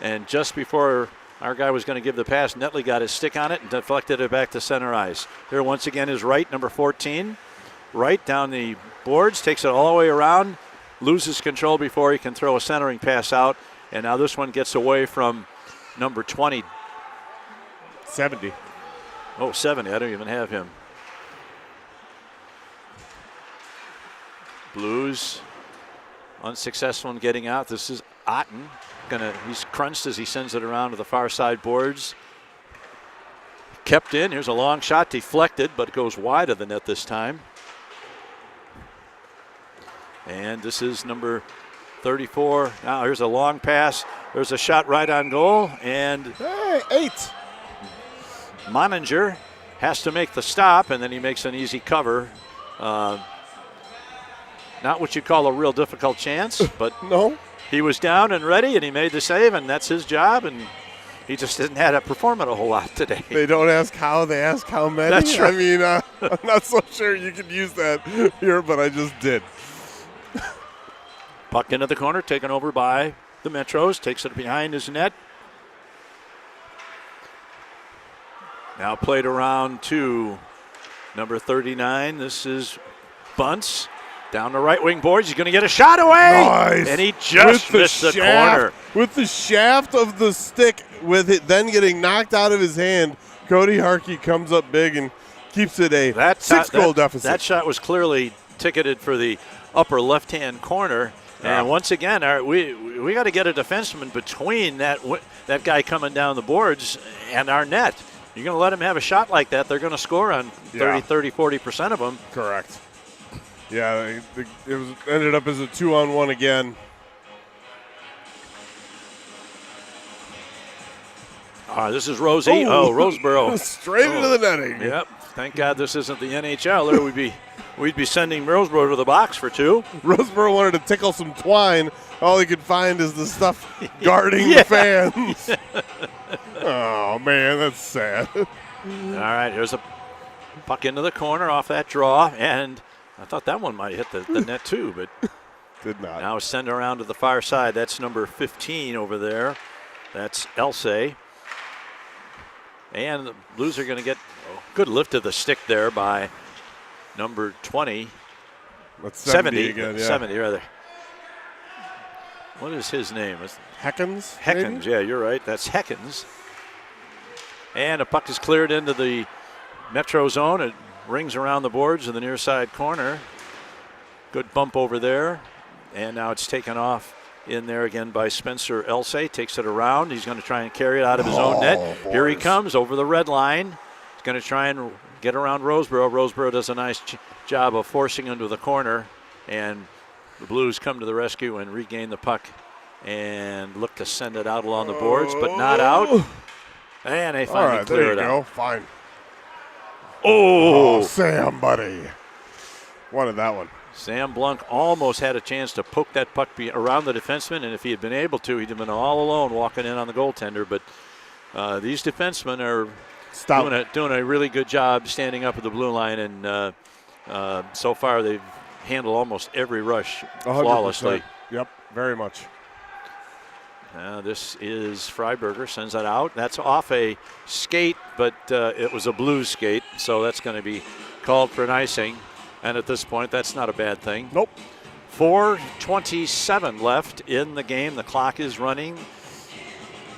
A: And just before our guy was going to give the pass, Netley got his stick on it and deflected it back to center ice. Here once again is Wright, number 14. Wright down the boards, takes it all the way around, loses control before he can throw a centering pass out. And now this one gets away from number 20.
B: 70.
A: Oh, 70. I don't even have him. Blues unsuccessful in getting out. This is Otten. He's crunched as he sends it around to the far side boards. Kept in. Here's a long shot, deflected, but it goes wide of the net this time. And this is number 34. Now here's a long pass. There's a shot right on goal. And
B: 8.
A: Moninger has to make the stop, and then he makes an easy cover. Not what you call a real difficult chance, but
B: No.
A: He was down and ready, and he made the save, and that's his job, and he just didn't have to perform it a whole lot today.
B: They don't ask how, they ask how many.
A: That's right.
B: I mean, I'm not so sure you could use that here, but I just did.
A: Puck into the corner, taken over by the Metros, takes it behind his net. Now played around to number 39. This is Bunce. Down the right wing boards. He's going to get a shot away.
B: Nice.
A: And he just missed the corner.
B: With the shaft of the stick, with it then getting knocked out of his hand, Cody Harkey comes up big and keeps it a 6-goal deficit.
A: That shot was clearly ticketed for the upper left-hand corner.
B: Yeah.
A: And once again, we got to get a defenseman between that guy coming down the boards and our net. You're going to let him have a shot like that, they're going to score on 40% of them.
B: Correct. Yeah, it ended up as a 2-on-1 again.
A: This is Rosie. Oh, Roseboro.
B: Straight into the netting.
A: Yep. Thank God this isn't the NHL. Or we'd be sending Roseboro to the box for 2.
B: Roseboro wanted to tickle some twine. All he could find is the stuff guarding the fans. Oh, man, that's sad.
A: All right, here's a puck into the corner off that draw, and I thought that one might hit the net too, but
B: did not.
A: Now it's sent around to the far side. That's number 15 over there. That's Elsay. And the Blues are going to get a good lift of the stick there by number 20.
B: That's 70 again,
A: 70, rather. What is his name?
B: Heckens?
A: Heckens,
B: maybe?
A: Yeah, you're right. That's Heckens. And a puck is cleared into the Metro zone. It rings around the boards in the near side corner. Good bump over there. And now it's taken off in there again by Spencer Elsay. Takes it around. He's going to try and carry it out of his own net.
B: Boys.
A: Here he comes over the red line. He's going to try and get around Roseboro. Roseboro does a nice job of forcing into the corner. And the Blues come to the rescue and regain the puck and look to send it out along the boards, but not out. And they finally clear it out.
B: There you go. Fine.
A: Oh,
B: Sam, buddy. Wanted that one.
A: Sam Blunk almost had a chance to poke that puck around the defenseman, and if he had been able to, he'd have been all alone walking in on the goaltender. But these defensemen are doing a really good job standing up at the blue line, and so far they've handled almost every rush
B: 100%.
A: flawlessly.
B: Yep, very much.
A: This is Freiberger, sends that out. That's off a skate, but it was a Blues skate, so that's going to be called for an icing. And at this point, that's not a bad thing.
B: Nope.
A: 4:27 left in the game. The clock is running.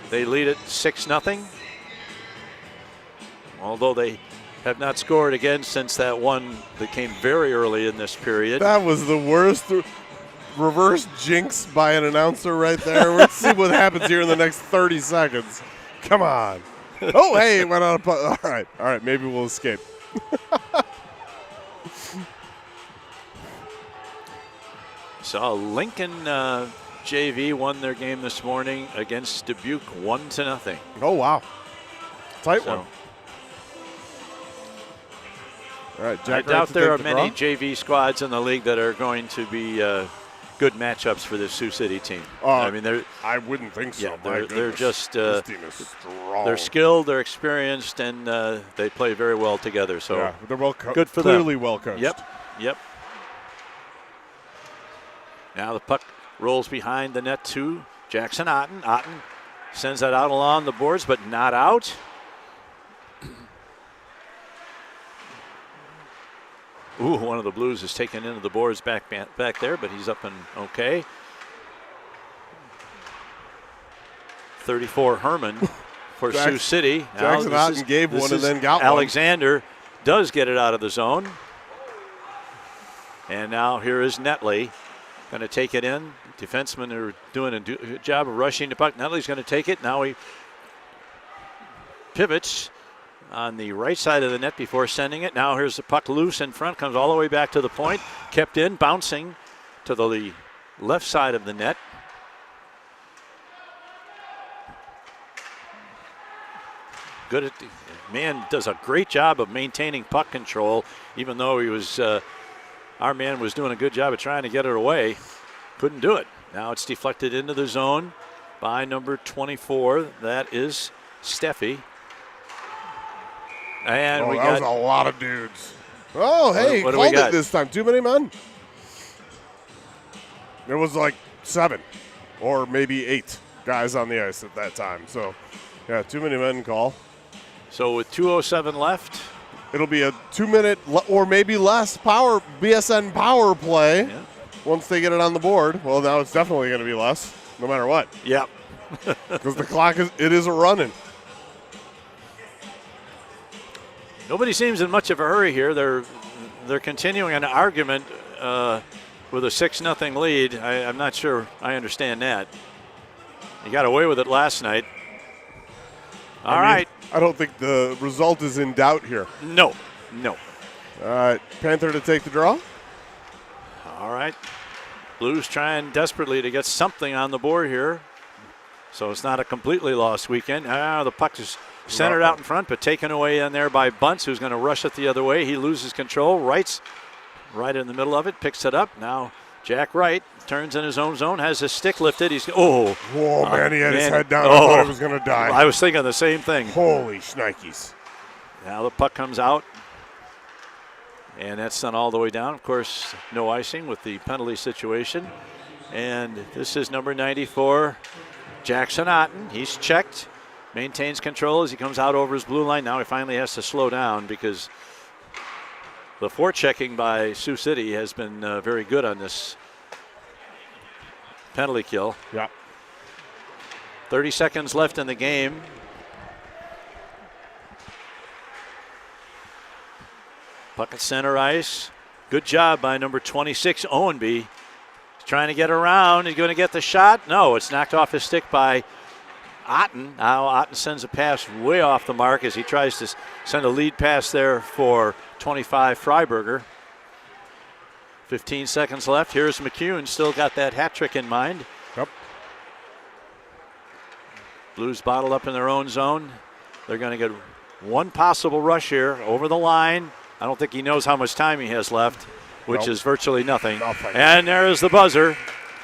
A: They lead it 6-0. Although they have not scored again since that one that came very early in this period.
B: That was the worst reverse jinx by an announcer right there. Let's see what happens here in the next 30 seconds. Come on. Oh, hey, it went on a puck. All right, maybe we'll escape.
A: So Lincoln JV won their game this morning against Dubuque 1-0.
B: Oh, wow. Tight one. All right, Jack.
A: I doubt there are many JV squads in the league that are going to be good matchups for the Sioux City team. I mean,
B: I wouldn't think so.
A: Yeah, they're just
B: this team is strong.
A: They're skilled, they're experienced, and they play very well together. So
B: yeah, they're well
A: good for
B: clearly
A: them.
B: Well coached.
A: Yep. Now the puck rolls behind the net to Jackson Otten. Otten sends that out along the boards, but not out. Ooh, one of the Blues is taken into the boards back there, but he's up and okay. 34 Herman for Sioux City.
B: Jackson Otten gave one and then got one.
A: Alexander does get it out of the zone. And now here is Netley. Going to take it in. Defensemen are doing a good job of rushing the puck. Netley's going to take it. Now he pivots on the right side of the net before sending it. Now here's the puck loose in front. Comes all the way back to the point. Kept in, bouncing to the left side of the net. Man does a great job of maintaining puck control, even though he was our man was doing a good job of trying to get it away. Couldn't do it. Now it's deflected into the zone by number 24. That is Steffi. And
B: that was a lot of dudes. Oh, hey,
A: what
B: called it this time. Too many men. There was like 7 or maybe 8 guys on the ice at that time. So, yeah, too many men call.
A: So with 2:07 left.
B: It'll be a 2-minute or maybe less BSN power play once they get it on the board. Well, now it's definitely going to be less, no matter what.
A: Yep.
B: Because the clock isn't running.
A: Nobody seems in much of a hurry here. They're continuing an argument with a 6-0 lead. I'm not sure I understand that. You got away with it last night. All right.
B: I don't think the result is in doubt here.
A: No.
B: All right, Panther to take the draw.
A: All right. Blues trying desperately to get something on the board here. So it's not a completely lost weekend. The puck is centered out in front, but taken away in there by Bunce, who's going to rush it the other way. He loses control. Wright's right in the middle of it, picks it up. Now Jack Wright turns in his own zone, has his stick lifted. He's
B: Whoa, man, he had his head down. I thought he was going to die.
A: I was thinking the same thing.
B: Holy shnikes.
A: Now the puck comes out, and that's sent all the way down. Of course, no icing with the penalty situation. And this is number 94, Jackson Otten. He's checked, maintains control as he comes out over his blue line. Now he finally has to slow down because the forechecking by Sioux City has been very good on this penalty kill.
B: Yeah.
A: 30 seconds left in the game. Puck at center ice. Good job by number 26, Owenby. He's trying to get around. He's going to get the shot. No, it's knocked off his stick by Otten. Now Otten sends a pass way off the mark as he tries to send a lead pass there for 25, Freiberger. 15 seconds left. Here's McCune, still got that hat trick in mind.
B: Yep.
A: Blues bottled up in their own zone. They're going to get one possible rush here over the line. I don't think he knows how much time he has left, which is virtually nothing. And there is the buzzer.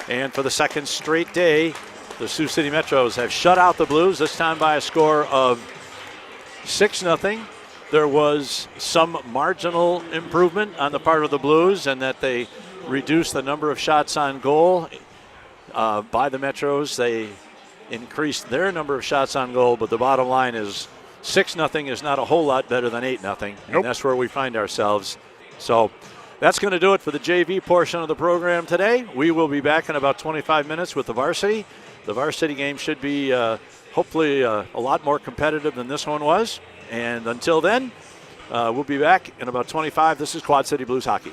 A: And for the second straight day, the Sioux City Metros have shut out the Blues, this time by a score of 6-0. There was some marginal improvement on the part of the Blues and that they reduced the number of shots on goal by the Metros. They increased their number of shots on goal, but the bottom line is 6-0 is not a whole lot better than 8-0, and that's where we find ourselves. So that's going to do it for the JV portion of the program today. We will be back in about 25 minutes with the varsity. The varsity game should be hopefully a lot more competitive than this one was. And until then, we'll be back in about 25. This is Quad City Blues Hockey.